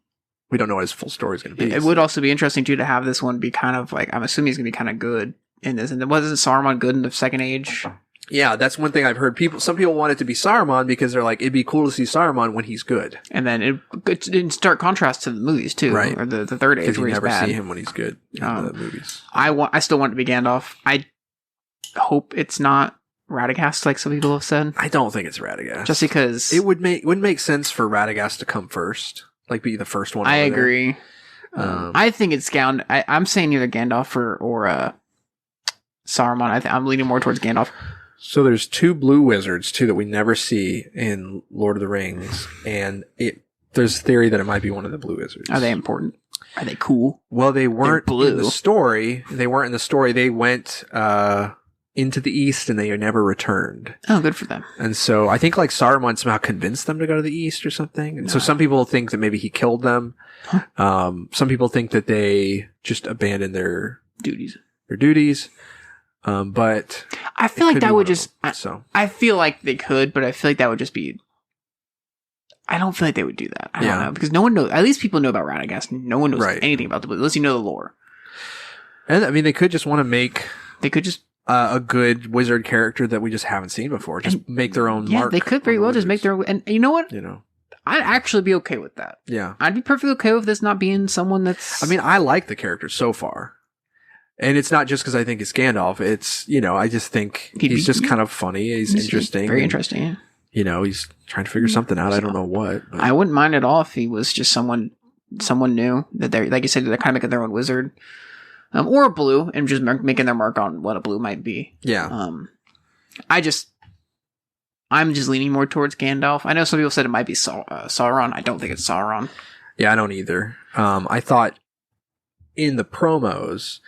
[SPEAKER 1] We don't know what his full story is going to be.
[SPEAKER 2] It would also be interesting too to have this one be kind of like, I'm assuming he's going to be kind of good in this. And wasn't Saruman good in the Second Age?
[SPEAKER 1] Yeah, that's one thing I've heard. Some people want it to be Saruman because they're like, it'd be cool to see Saruman when he's good.
[SPEAKER 2] And then it's in stark contrast to the movies too, right? Or the Third Age where he's bad.
[SPEAKER 1] Because you never see him when he's good in the movies.
[SPEAKER 2] I still want it to be Gandalf. I hope it's not Radagast, like some people have said.
[SPEAKER 1] I don't think it's Radagast,
[SPEAKER 2] just because
[SPEAKER 1] it wouldn't make sense for Radagast to come first, like be the first one.
[SPEAKER 2] I agree. I think it's I'm saying either Gandalf or Saruman. I'm leaning more towards Gandalf.
[SPEAKER 1] So there's 2 blue wizards too that we never see in Lord of the Rings, and there's theory that it might be one of the blue wizards.
[SPEAKER 2] Are they important? Are they cool?
[SPEAKER 1] Well, they weren't in the story. They weren't in the story. They went into the east and they never returned.
[SPEAKER 2] Oh, good for them.
[SPEAKER 1] And so I think like Saruman somehow convinced them to go to the east or something. And so some people think that maybe he killed them. Some people think that they just abandoned their
[SPEAKER 2] duties.
[SPEAKER 1] But
[SPEAKER 2] I feel like that would just. I feel like they could, but I feel like that would just be. I don't feel like they would do that. I don't know, because no one knows. At least people know about Radagast. No one knows anything about the Blue, unless you know the lore.
[SPEAKER 1] And I mean, they could just want to make.
[SPEAKER 2] They could just
[SPEAKER 1] a good wizard character that we just haven't seen before. Just make their own.
[SPEAKER 2] Yeah,
[SPEAKER 1] mark
[SPEAKER 2] they could very well just make their own. And you know what?
[SPEAKER 1] You know,
[SPEAKER 2] I'd actually be okay with that.
[SPEAKER 1] Yeah,
[SPEAKER 2] I'd be perfectly okay with this not being someone that's.
[SPEAKER 1] I mean, I like the character so far. And it's not just because I think it's Gandalf. It's, I just think he's just kind of funny. He's interesting.
[SPEAKER 2] Very interesting, yeah.
[SPEAKER 1] He's trying to figure something out. I don't know what. But.
[SPEAKER 2] I wouldn't mind at all if he was just someone new that they're, like you said, they're kind of making their own wizard. Or a blue and just making their mark on what a blue might be.
[SPEAKER 1] Yeah.
[SPEAKER 2] I'm just leaning more towards Gandalf. I know some people said it might be Sauron. I don't think it's Sauron.
[SPEAKER 1] Yeah, I don't either. I thought in the promos,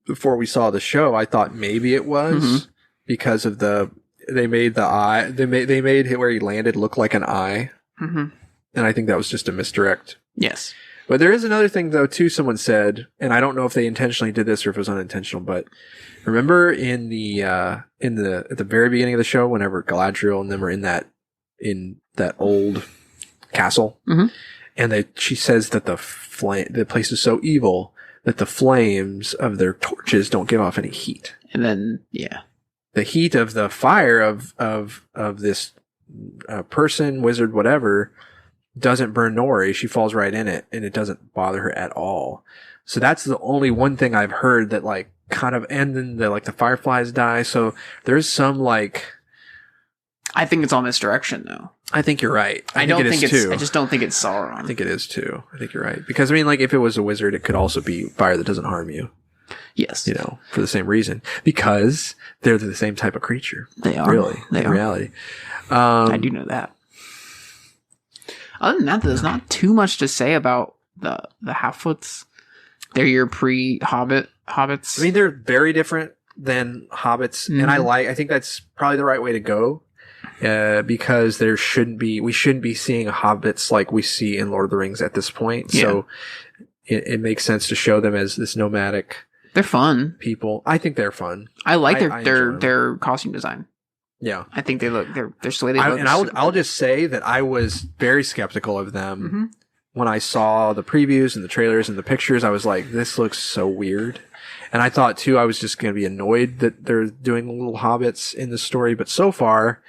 [SPEAKER 1] before we saw the show, I thought maybe it was because of they made the eye, they made where he landed look like an eye. Mm-hmm. And I think that was just a misdirect.
[SPEAKER 2] Yes.
[SPEAKER 1] But there is another thing though too, someone said, and I don't know if they intentionally did this or if it was unintentional, but remember at the very beginning of the show, whenever Galadriel and them are in that old castle, and she says that the place is so evil that the flames of their torches don't give off any heat.
[SPEAKER 2] And then,
[SPEAKER 1] the heat of the fire of this person, wizard, whatever, doesn't burn Nori. She falls right in it, and it doesn't bother her at all. So that's the only one thing I've heard that like kind of, and then the fireflies die. So there's some like.
[SPEAKER 2] I think it's all misdirection though.
[SPEAKER 1] I think you're right.
[SPEAKER 2] I just don't think it's Sauron.
[SPEAKER 1] I think it is too. I think you're right. Because I mean, like if it was a wizard, it could also be fire that doesn't harm you.
[SPEAKER 2] Yes.
[SPEAKER 1] For the same reason. Because they're the same type of creature.
[SPEAKER 2] They are.
[SPEAKER 1] Really. In reality.
[SPEAKER 2] I do know that. Other than that, there's not too much to say about the Halfwoods. They're your pre-Hobbits. I
[SPEAKER 1] mean, they're very different than hobbits. And I think that's probably the right way to go. Because we shouldn't be seeing hobbits like we see in Lord of the Rings at this point. Yeah. So it makes sense to show them as this nomadic.
[SPEAKER 2] They're fun
[SPEAKER 1] people. I think they're fun.
[SPEAKER 2] I like their costume design.
[SPEAKER 1] Yeah,
[SPEAKER 2] I think they're just the way they look.
[SPEAKER 1] And I'll just say that I was very skeptical of them when I saw the previews and the trailers and the pictures. I was like, this looks so weird. And I thought too, I was just going to be annoyed that they're doing little hobbits in the story. But so far,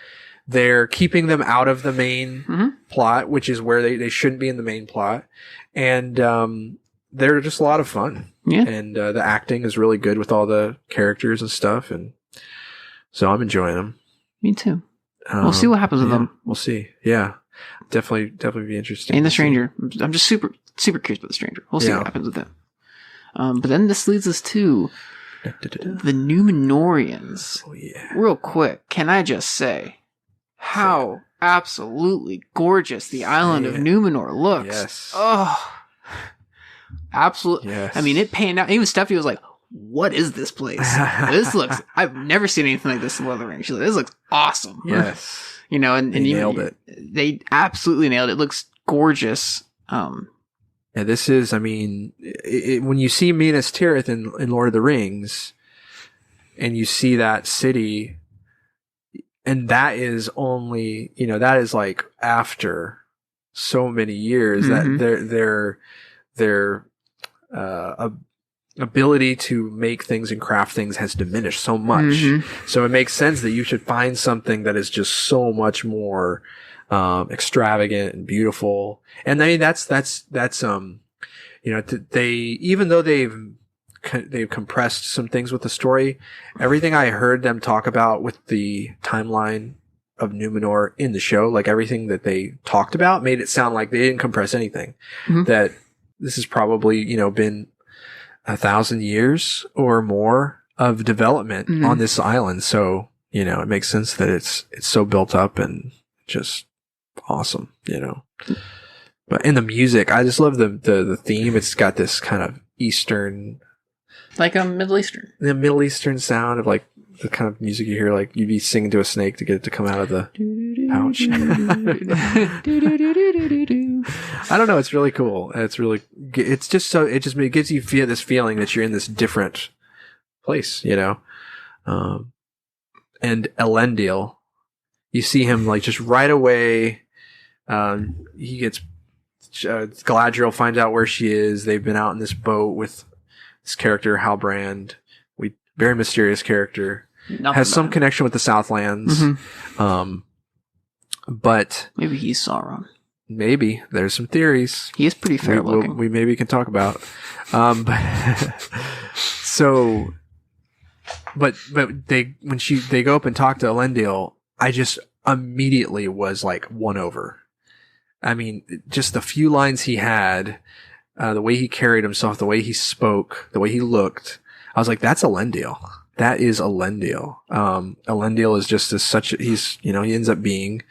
[SPEAKER 1] they're keeping them out of the main plot, which is where they shouldn't be in the main plot. And they're just a lot of fun.
[SPEAKER 2] Yeah.
[SPEAKER 1] And the acting is really good with all the characters and stuff. And so I'm enjoying them.
[SPEAKER 2] Me too. We'll see what happens with them.
[SPEAKER 1] We'll see. Yeah. Definitely be interesting.
[SPEAKER 2] And the Stranger. I'm just super, super curious about the Stranger. We'll see what happens with them. But then this leads us to the Númenóreans.
[SPEAKER 1] Oh, yeah.
[SPEAKER 2] Real quick, can I just say how absolutely gorgeous the island of Númenor looks?
[SPEAKER 1] Yes.
[SPEAKER 2] Oh, absolutely.
[SPEAKER 1] Yes.
[SPEAKER 2] I mean, it panned out. Even Stephanie was like, what is this place? This looks, I've never seen anything like this in Lord of the Rings. She's like, this looks awesome.
[SPEAKER 1] Yes.
[SPEAKER 2] You know, and
[SPEAKER 1] They nailed it.
[SPEAKER 2] They absolutely nailed it. It looks gorgeous.
[SPEAKER 1] Yeah, this is, I mean, when you see Minas Tirith in Lord of the Rings, and you see that city, and that is only, you know, that is like after so many years that their ability to make things and craft things has diminished so much. So it makes sense that you should find something that is just so much more extravagant and beautiful. And I mean, that's you know, they, even though they've compressed some things with the story, everything I heard them talk about with the timeline of Numenor in the show, like everything that they talked about made it sound like they didn't compress anything. That this has probably, you know, been 1,000 years or more of development on this island. So, you know, it makes sense that it's so built up and just awesome, you know. But in the music, I just love the theme. It's got this kind of Eastern,
[SPEAKER 2] like a Middle Eastern,
[SPEAKER 1] the Middle Eastern sound of like the kind of music you hear, like you'd be singing to a snake to get it to come out of the pouch. I don't know. It's really cool. It's just so, it gives you this feeling that you're in this different place, you know? And Elendil, you see him like just right away. He gets, Galadriel finds out where she is. They've been out in this boat with this character, Halbrand. Very mysterious character. Has some connection with the Southlands. But
[SPEAKER 2] maybe he's Sauron.
[SPEAKER 1] Maybe. There's some theories.
[SPEAKER 2] He is pretty fair looking.
[SPEAKER 1] We maybe can talk about. So, but they go up and talk to Elendil, I just immediately was like won over. I mean, just the few lines he had, the way he carried himself, the way he spoke, the way he looked, I was like, that's Elendil. That is Elendil. Elendil is just he ends up being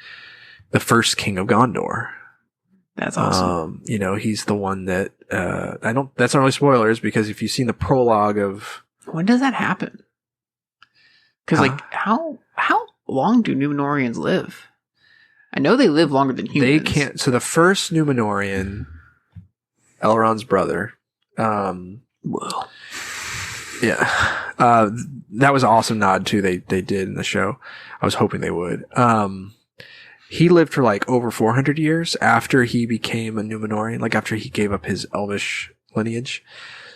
[SPEAKER 1] the first king of Gondor.
[SPEAKER 2] That's awesome.
[SPEAKER 1] You know, he's the one that, that's not really spoilers, because if you've seen the prologue of...
[SPEAKER 2] When does that happen? Because, like, how long do Numenorians live? I know they live longer than humans.
[SPEAKER 1] They can't... So the first Numenorian, Elrond's brother...
[SPEAKER 2] Whoa.
[SPEAKER 1] Yeah. That was an awesome nod, too, they did in the show. I was hoping they would. He lived for like over 400 years after he became a Numenorian, like after he gave up his elvish lineage.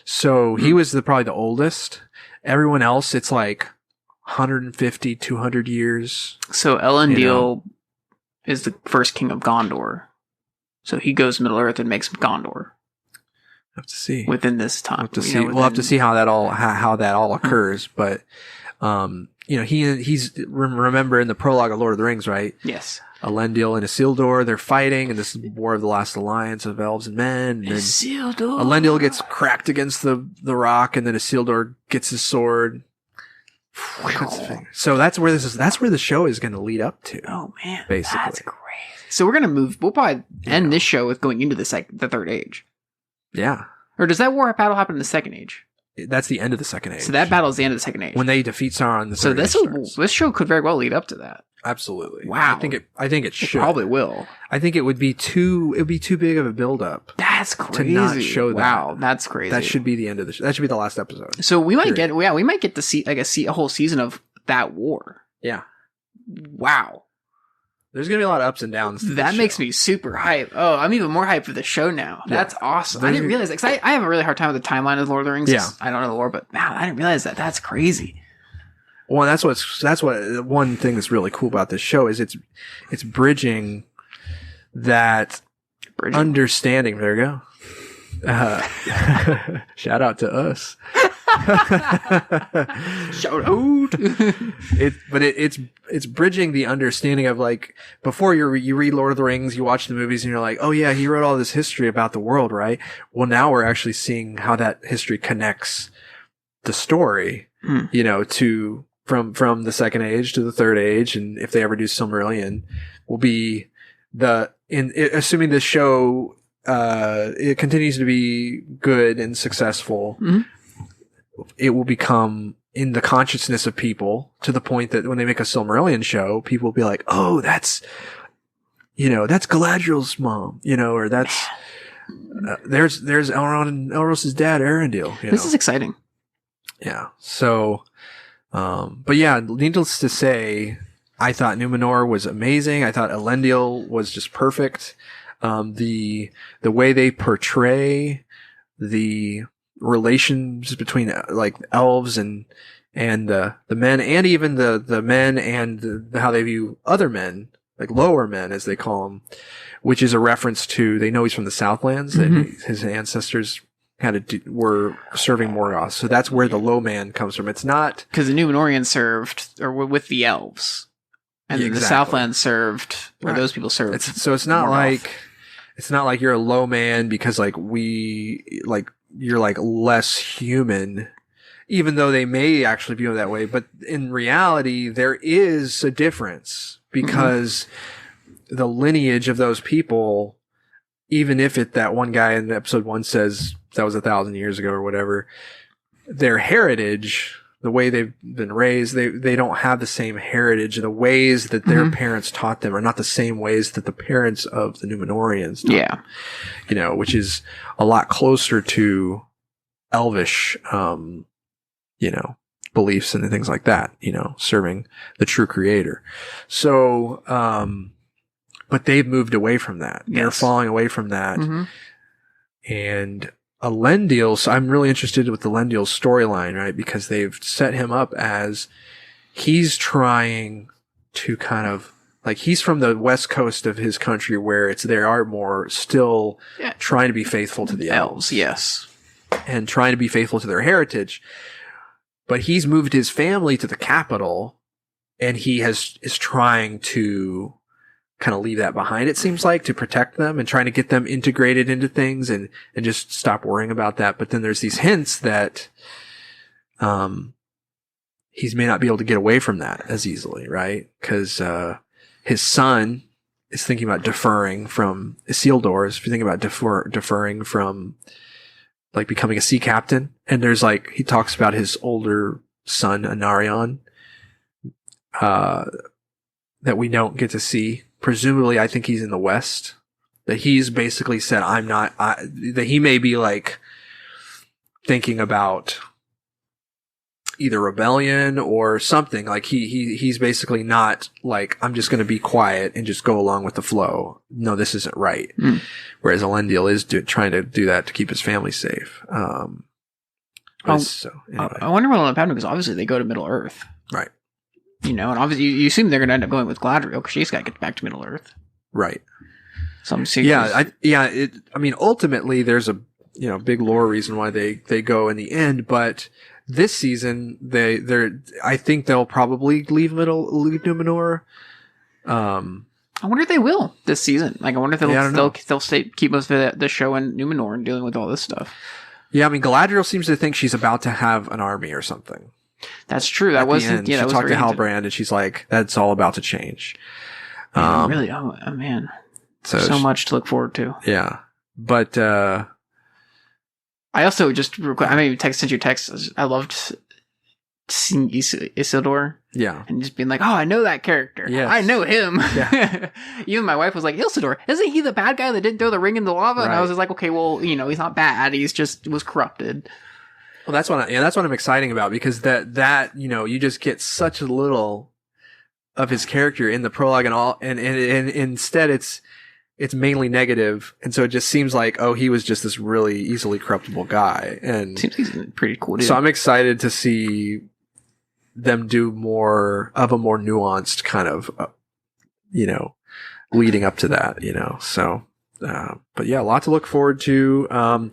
[SPEAKER 1] So he was probably the oldest. Everyone else, it's like 150, 200 years.
[SPEAKER 2] So Elendil is the first king of Gondor. So he goes to Middle Earth and makes Gondor.
[SPEAKER 1] Have to see
[SPEAKER 2] within this time.
[SPEAKER 1] We'll have to see how that all occurs. But he's remember in the prologue of Lord of the Rings, right?
[SPEAKER 2] Yes.
[SPEAKER 1] Elendil and Isildur, they're fighting, and this is War of the Last Alliance of elves and men. And
[SPEAKER 2] Isildur.
[SPEAKER 1] Elendil gets cracked against the rock, and then Isildur gets his sword. So that's where the show is going to lead up to.
[SPEAKER 2] Oh man,
[SPEAKER 1] basically,
[SPEAKER 2] that's crazy. So we're going to move. We'll probably end this show with going into the Third Age.
[SPEAKER 1] Yeah.
[SPEAKER 2] Or does that battle happen in the Second Age?
[SPEAKER 1] That's the end of the Second Age.
[SPEAKER 2] So that battle is the end of the Second Age.
[SPEAKER 1] When they defeat Sauron,
[SPEAKER 2] this show could very well lead up to that.
[SPEAKER 1] Absolutely.
[SPEAKER 2] Wow.
[SPEAKER 1] I think it should.
[SPEAKER 2] It probably will.
[SPEAKER 1] I think it would be too big of a build up.
[SPEAKER 2] That's crazy.
[SPEAKER 1] To not show that.
[SPEAKER 2] Wow, that's crazy.
[SPEAKER 1] That should be the end of the show. That should be the last episode.
[SPEAKER 2] So we might get to see a whole season of that war.
[SPEAKER 1] Yeah.
[SPEAKER 2] Wow.
[SPEAKER 1] There's going to be a lot of ups and downs.
[SPEAKER 2] That makes me super hype. Oh, I'm even more hyped for the show now. Yeah. That's awesome. I didn't realize that, because I have a really hard time with the timeline of Lord of the Rings.
[SPEAKER 1] Yeah.
[SPEAKER 2] I don't know the lore, but man, I didn't realize that. That's crazy.
[SPEAKER 1] Well, that's what one thing that's really cool about this show is it's bridging that understanding. There you go. Shout out to us.
[SPEAKER 2] Shout out.
[SPEAKER 1] It's bridging the understanding of, like, before you read Lord of the Rings, you watch the movies, and you're like, oh yeah, he wrote all this history about the world, right? Well, now we're actually seeing how that history connects the story, to from the Second Age to the Third Age, and if they ever do Silmarillion, will be assuming this show it continues to be good and successful. Mm-hmm. It will become
[SPEAKER 3] in the consciousness of people to the point that when they make a Silmarillion show, people will be like, oh, that's Galadriel's mom, or that's, there's Elrond and Elros's dad, Arendelle.
[SPEAKER 2] This is exciting.
[SPEAKER 3] Yeah. So, but yeah, needless to say, I thought Numenor was amazing. I thought Elendil was just perfect. The way they portray the relations between like elves and the men, and even the men and how they view other men, like lower men as they call them, which is a reference to, they know he's from the Southlands, that his ancestors were serving Morgoth. So that's where the low man comes from. It's not
[SPEAKER 2] because the Numenorians served or were with the elves, and then the Southlands served, or those people served.
[SPEAKER 3] It's not
[SPEAKER 2] Morgoth.
[SPEAKER 3] It's not like you're a low man because you're like less human, even though they may actually view it that way. But in reality, there is a difference because the lineage of those people, even if that one guy in episode 1 says that was 1,000 years ago or whatever, their heritage, the way they've been raised, they don't have the same heritage. The ways that their parents taught them are not the same ways that the parents of the Numenorians taught them, which is a lot closer to elvish, beliefs and things like that, serving the true creator. So, but they've moved away from that. Yes. They're falling away from that. And Elendil, so I'm really interested with Elendil's storyline, right? Because they've set him up as he's trying to kind of, like, he's from the west coast of his country where there are more still trying to be faithful to the elves.
[SPEAKER 2] Yes.
[SPEAKER 3] And trying to be faithful to their heritage. But he's moved his family to the capital, and he is trying to kind of leave that behind, it seems like, to protect them and trying to get them integrated into things and just stop worrying about that. But then there's these hints that he may not be able to get away from that as easily, right? Because his son is thinking about deferring from Isildur, if you think about deferring from like becoming a sea captain. And there's he talks about his older son, Anarion, that we don't get to see. Presumably, I think he's in the West. That he's basically said, that he may be thinking about either rebellion or something. Like he's basically not I'm just going to be quiet and just go along with the flow. No, this isn't right. Whereas Elendil is trying to do that to keep his family safe.
[SPEAKER 2] Anyway.
[SPEAKER 3] I
[SPEAKER 2] wonder what will end up happening, because obviously they go to Middle Earth.
[SPEAKER 3] Right.
[SPEAKER 2] And obviously you assume they're going to end up going with Galadriel because she's got to get back to Middle Earth.
[SPEAKER 3] Right.
[SPEAKER 2] Some serious.
[SPEAKER 3] Ultimately there's a big lore reason why they go in the end, but this season I think they'll probably leave Numenor.
[SPEAKER 2] I wonder if they will this season. I wonder if they'll keep most of the show in Numenor and dealing with all this stuff.
[SPEAKER 3] Yeah, Galadriel seems to think she's about to have an army or something.
[SPEAKER 2] That's true. That wasn't.
[SPEAKER 3] She talked to Halbrand, and she's like, "That's all about to change."
[SPEAKER 2] Really? Oh man! So much to look forward to.
[SPEAKER 3] Yeah, but
[SPEAKER 2] I also just real quick, I maybe sent you a text. I loved seeing Isildur.
[SPEAKER 3] Yeah,
[SPEAKER 2] and just being like, "Oh, I know that character. Yes. I know him." Yeah. Even my wife was like, "Isildur, isn't he the bad guy that didn't throw the ring in the lava?" Right. And I was just like, "Okay, well, he's not bad. He's just was corrupted."
[SPEAKER 3] Well, that's what I'm exciting about, because that you just get such a little of his character in the prologue and all, and instead it's mainly negative, and so it just seems like, oh, he was just this really easily corruptible guy, and
[SPEAKER 2] seems he's pretty cool dude.
[SPEAKER 3] So I'm excited to see them do more of a more nuanced kind of leading up to that, so but yeah, a lot to look forward to.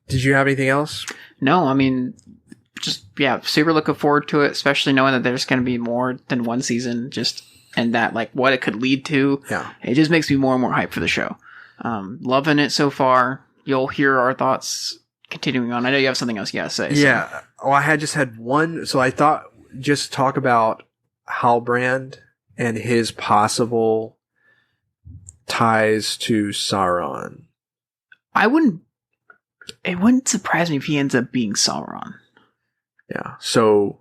[SPEAKER 3] Did you have anything else?
[SPEAKER 2] No, super looking forward to it, especially knowing that there's going to be more than one season, and that what it could lead to.
[SPEAKER 3] Yeah.
[SPEAKER 2] It just makes me more and more hyped for the show. Loving it so far. You'll hear our thoughts continuing on. I know you have something else you got to say.
[SPEAKER 3] Yeah. So. Well, I had just had one. So I thought just talk about Halbrand and his possible ties to Sauron.
[SPEAKER 2] It wouldn't surprise me if he ends up being Sauron.
[SPEAKER 3] Yeah. So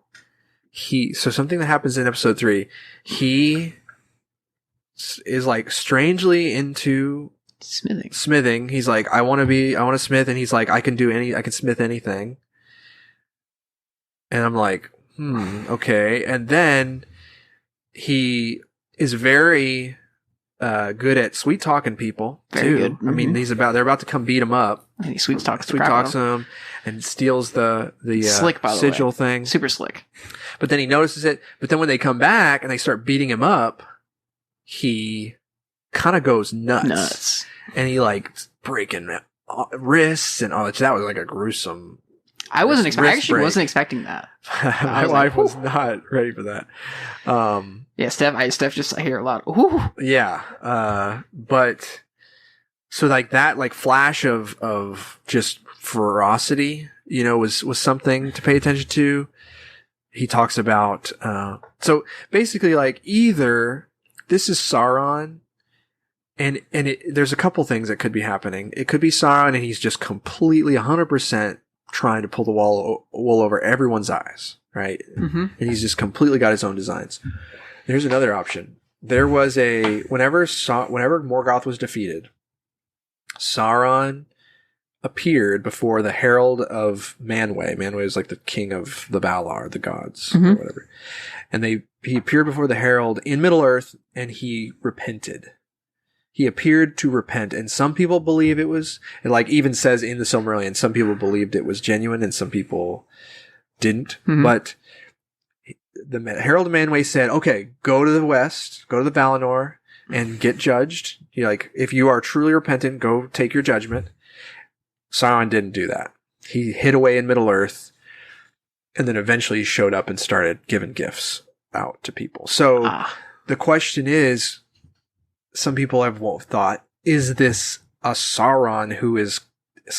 [SPEAKER 3] something that happens in episode 3, he is like strangely into smithing. He's like, I want to smith. And he's like, I can smith anything. And I'm like, okay. And then he is very good at sweet talking people too. Good. Mm-hmm. I mean, they're about to come beat him up.
[SPEAKER 2] And he sweet talks
[SPEAKER 3] him and steals the
[SPEAKER 2] slick, by the
[SPEAKER 3] sigil
[SPEAKER 2] way.
[SPEAKER 3] thing.
[SPEAKER 2] Super slick.
[SPEAKER 3] But then he notices it. But then when they come back and they start beating him up, he kind of goes nuts. And he like breaking wrists and all. That was like a gruesome.
[SPEAKER 2] I wasn't expecting that.
[SPEAKER 3] My wife was not ready for that.
[SPEAKER 2] Yeah, Steph just, I hear a lot. Ooh.
[SPEAKER 3] Yeah. But so like that, like flash of just ferocity, was something to pay attention to. He talks about, so basically like either this is Sauron and there's a couple things that could be happening. It could be Sauron and he's just completely 100% trying to pull the wool over everyone's eyes, right? Mm-hmm. And he's just completely got his own designs. There's another option. There was whenever Morgoth was defeated, Sauron appeared before the Herald of Manwë. Manwë is like the king of the Valar, the gods, or whatever. And he appeared before the Herald in Middle-earth and he repented. He appeared to repent, and some people believe it even says in the Silmarillion, some people believed it was genuine and some people didn't. Mm-hmm. But the Herald of Manwë said, okay, go to the west, go to the Valinor and get judged. If you are truly repentant, go take your judgment. Sauron didn't do that. He hid away in Middle-earth and then eventually showed up and started giving gifts out to people. So the question is, some people have thought, is this a Sauron who is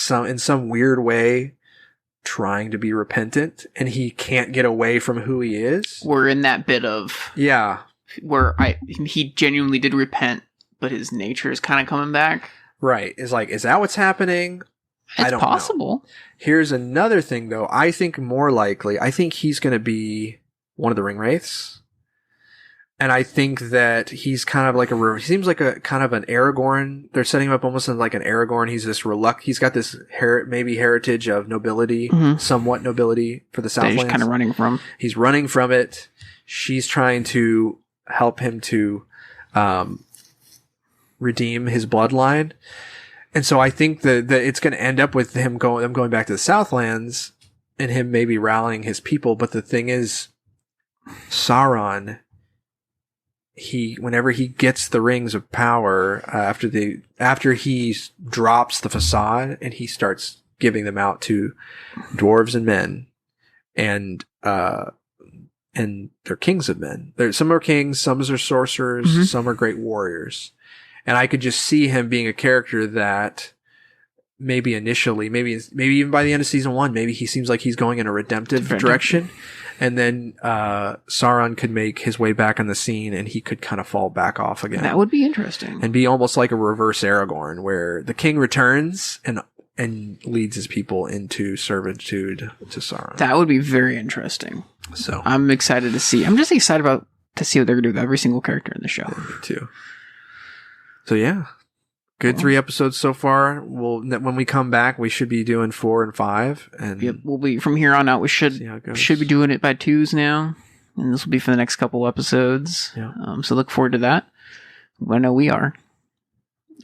[SPEAKER 3] in some weird way trying to be repentant and he can't get away from who he is?
[SPEAKER 2] We're in that bit of...
[SPEAKER 3] Yeah.
[SPEAKER 2] Where he genuinely did repent, but his nature is kind of coming back.
[SPEAKER 3] Right. Is that what's happening?
[SPEAKER 2] It's possible.
[SPEAKER 3] Here's another thing, though. I think he's going to be one of the Ringwraiths. And I think that he's kind of like he seems like a kind of an Aragorn. They're setting him up almost like an Aragorn. He's he's got this maybe heritage of nobility, somewhat nobility for the Southlands.
[SPEAKER 2] He's kind of running from.
[SPEAKER 3] He's running from it. She's trying to help him to redeem his bloodline. And so I think that it's going to end up with them going back to the Southlands and him maybe rallying his people. But the thing is, Sauron, whenever he gets the rings of power, after he drops the facade and he starts giving them out to dwarves and men, and they're kings of men. Some are kings, some are sorcerers, some are great warriors. And I could just see him being a character that maybe initially, maybe even by the end of season 1, maybe he seems like he's going in a redemptive direction. And then Sauron could make his way back on the scene and he could kind of fall back off again.
[SPEAKER 2] That would be interesting.
[SPEAKER 3] And be almost like a reverse Aragorn, where the king returns and leads his people into servitude to Sauron.
[SPEAKER 2] That would be very interesting.
[SPEAKER 3] So
[SPEAKER 2] I'm excited to see. I'm just excited to see what they're going to do with every single character in the show.
[SPEAKER 3] Yeah, me too. So yeah. Good 3 episodes so far. When we come back, we should be doing 4 and 5, and
[SPEAKER 2] yep, we'll be from here on out. We should be doing it by 2s now, and this will be for the next couple episodes.
[SPEAKER 3] Yeah.
[SPEAKER 2] So look forward to that. I know we are.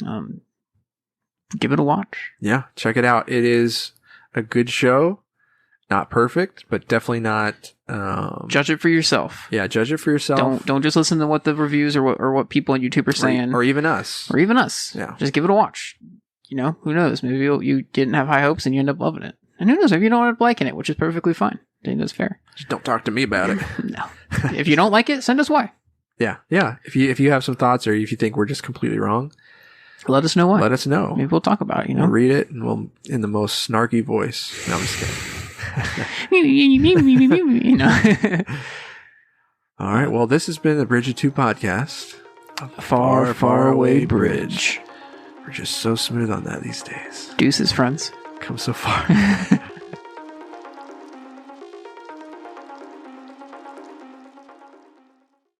[SPEAKER 2] Give it a watch.
[SPEAKER 3] Yeah, check it out. It is a good show. Not perfect, but definitely not.
[SPEAKER 2] Judge it for yourself.
[SPEAKER 3] Yeah, judge it for yourself.
[SPEAKER 2] Don't just listen to what the reviews or what people on YouTube are saying,
[SPEAKER 3] or even us.
[SPEAKER 2] Yeah, just give it a watch. Who knows? Maybe you didn't have high hopes and you end up loving it, and who knows? Maybe you don't end up liking it, which is perfectly fine. I think that's fair.
[SPEAKER 3] Just don't talk to me about it.
[SPEAKER 2] No, if you don't like it, send us why.
[SPEAKER 3] Yeah. If you have some thoughts, or if you think we're just completely wrong,
[SPEAKER 2] let us know why.
[SPEAKER 3] Let us know.
[SPEAKER 2] Maybe we'll talk about it.
[SPEAKER 3] We'll read it, and we'll in the most snarky voice. No, I'm just kidding. All right. Well, this has been the Bridge of Two podcast.
[SPEAKER 2] A far, far away bridge.
[SPEAKER 3] We're just so smooth on that these days.
[SPEAKER 2] Deuces, friends.
[SPEAKER 3] Come so far.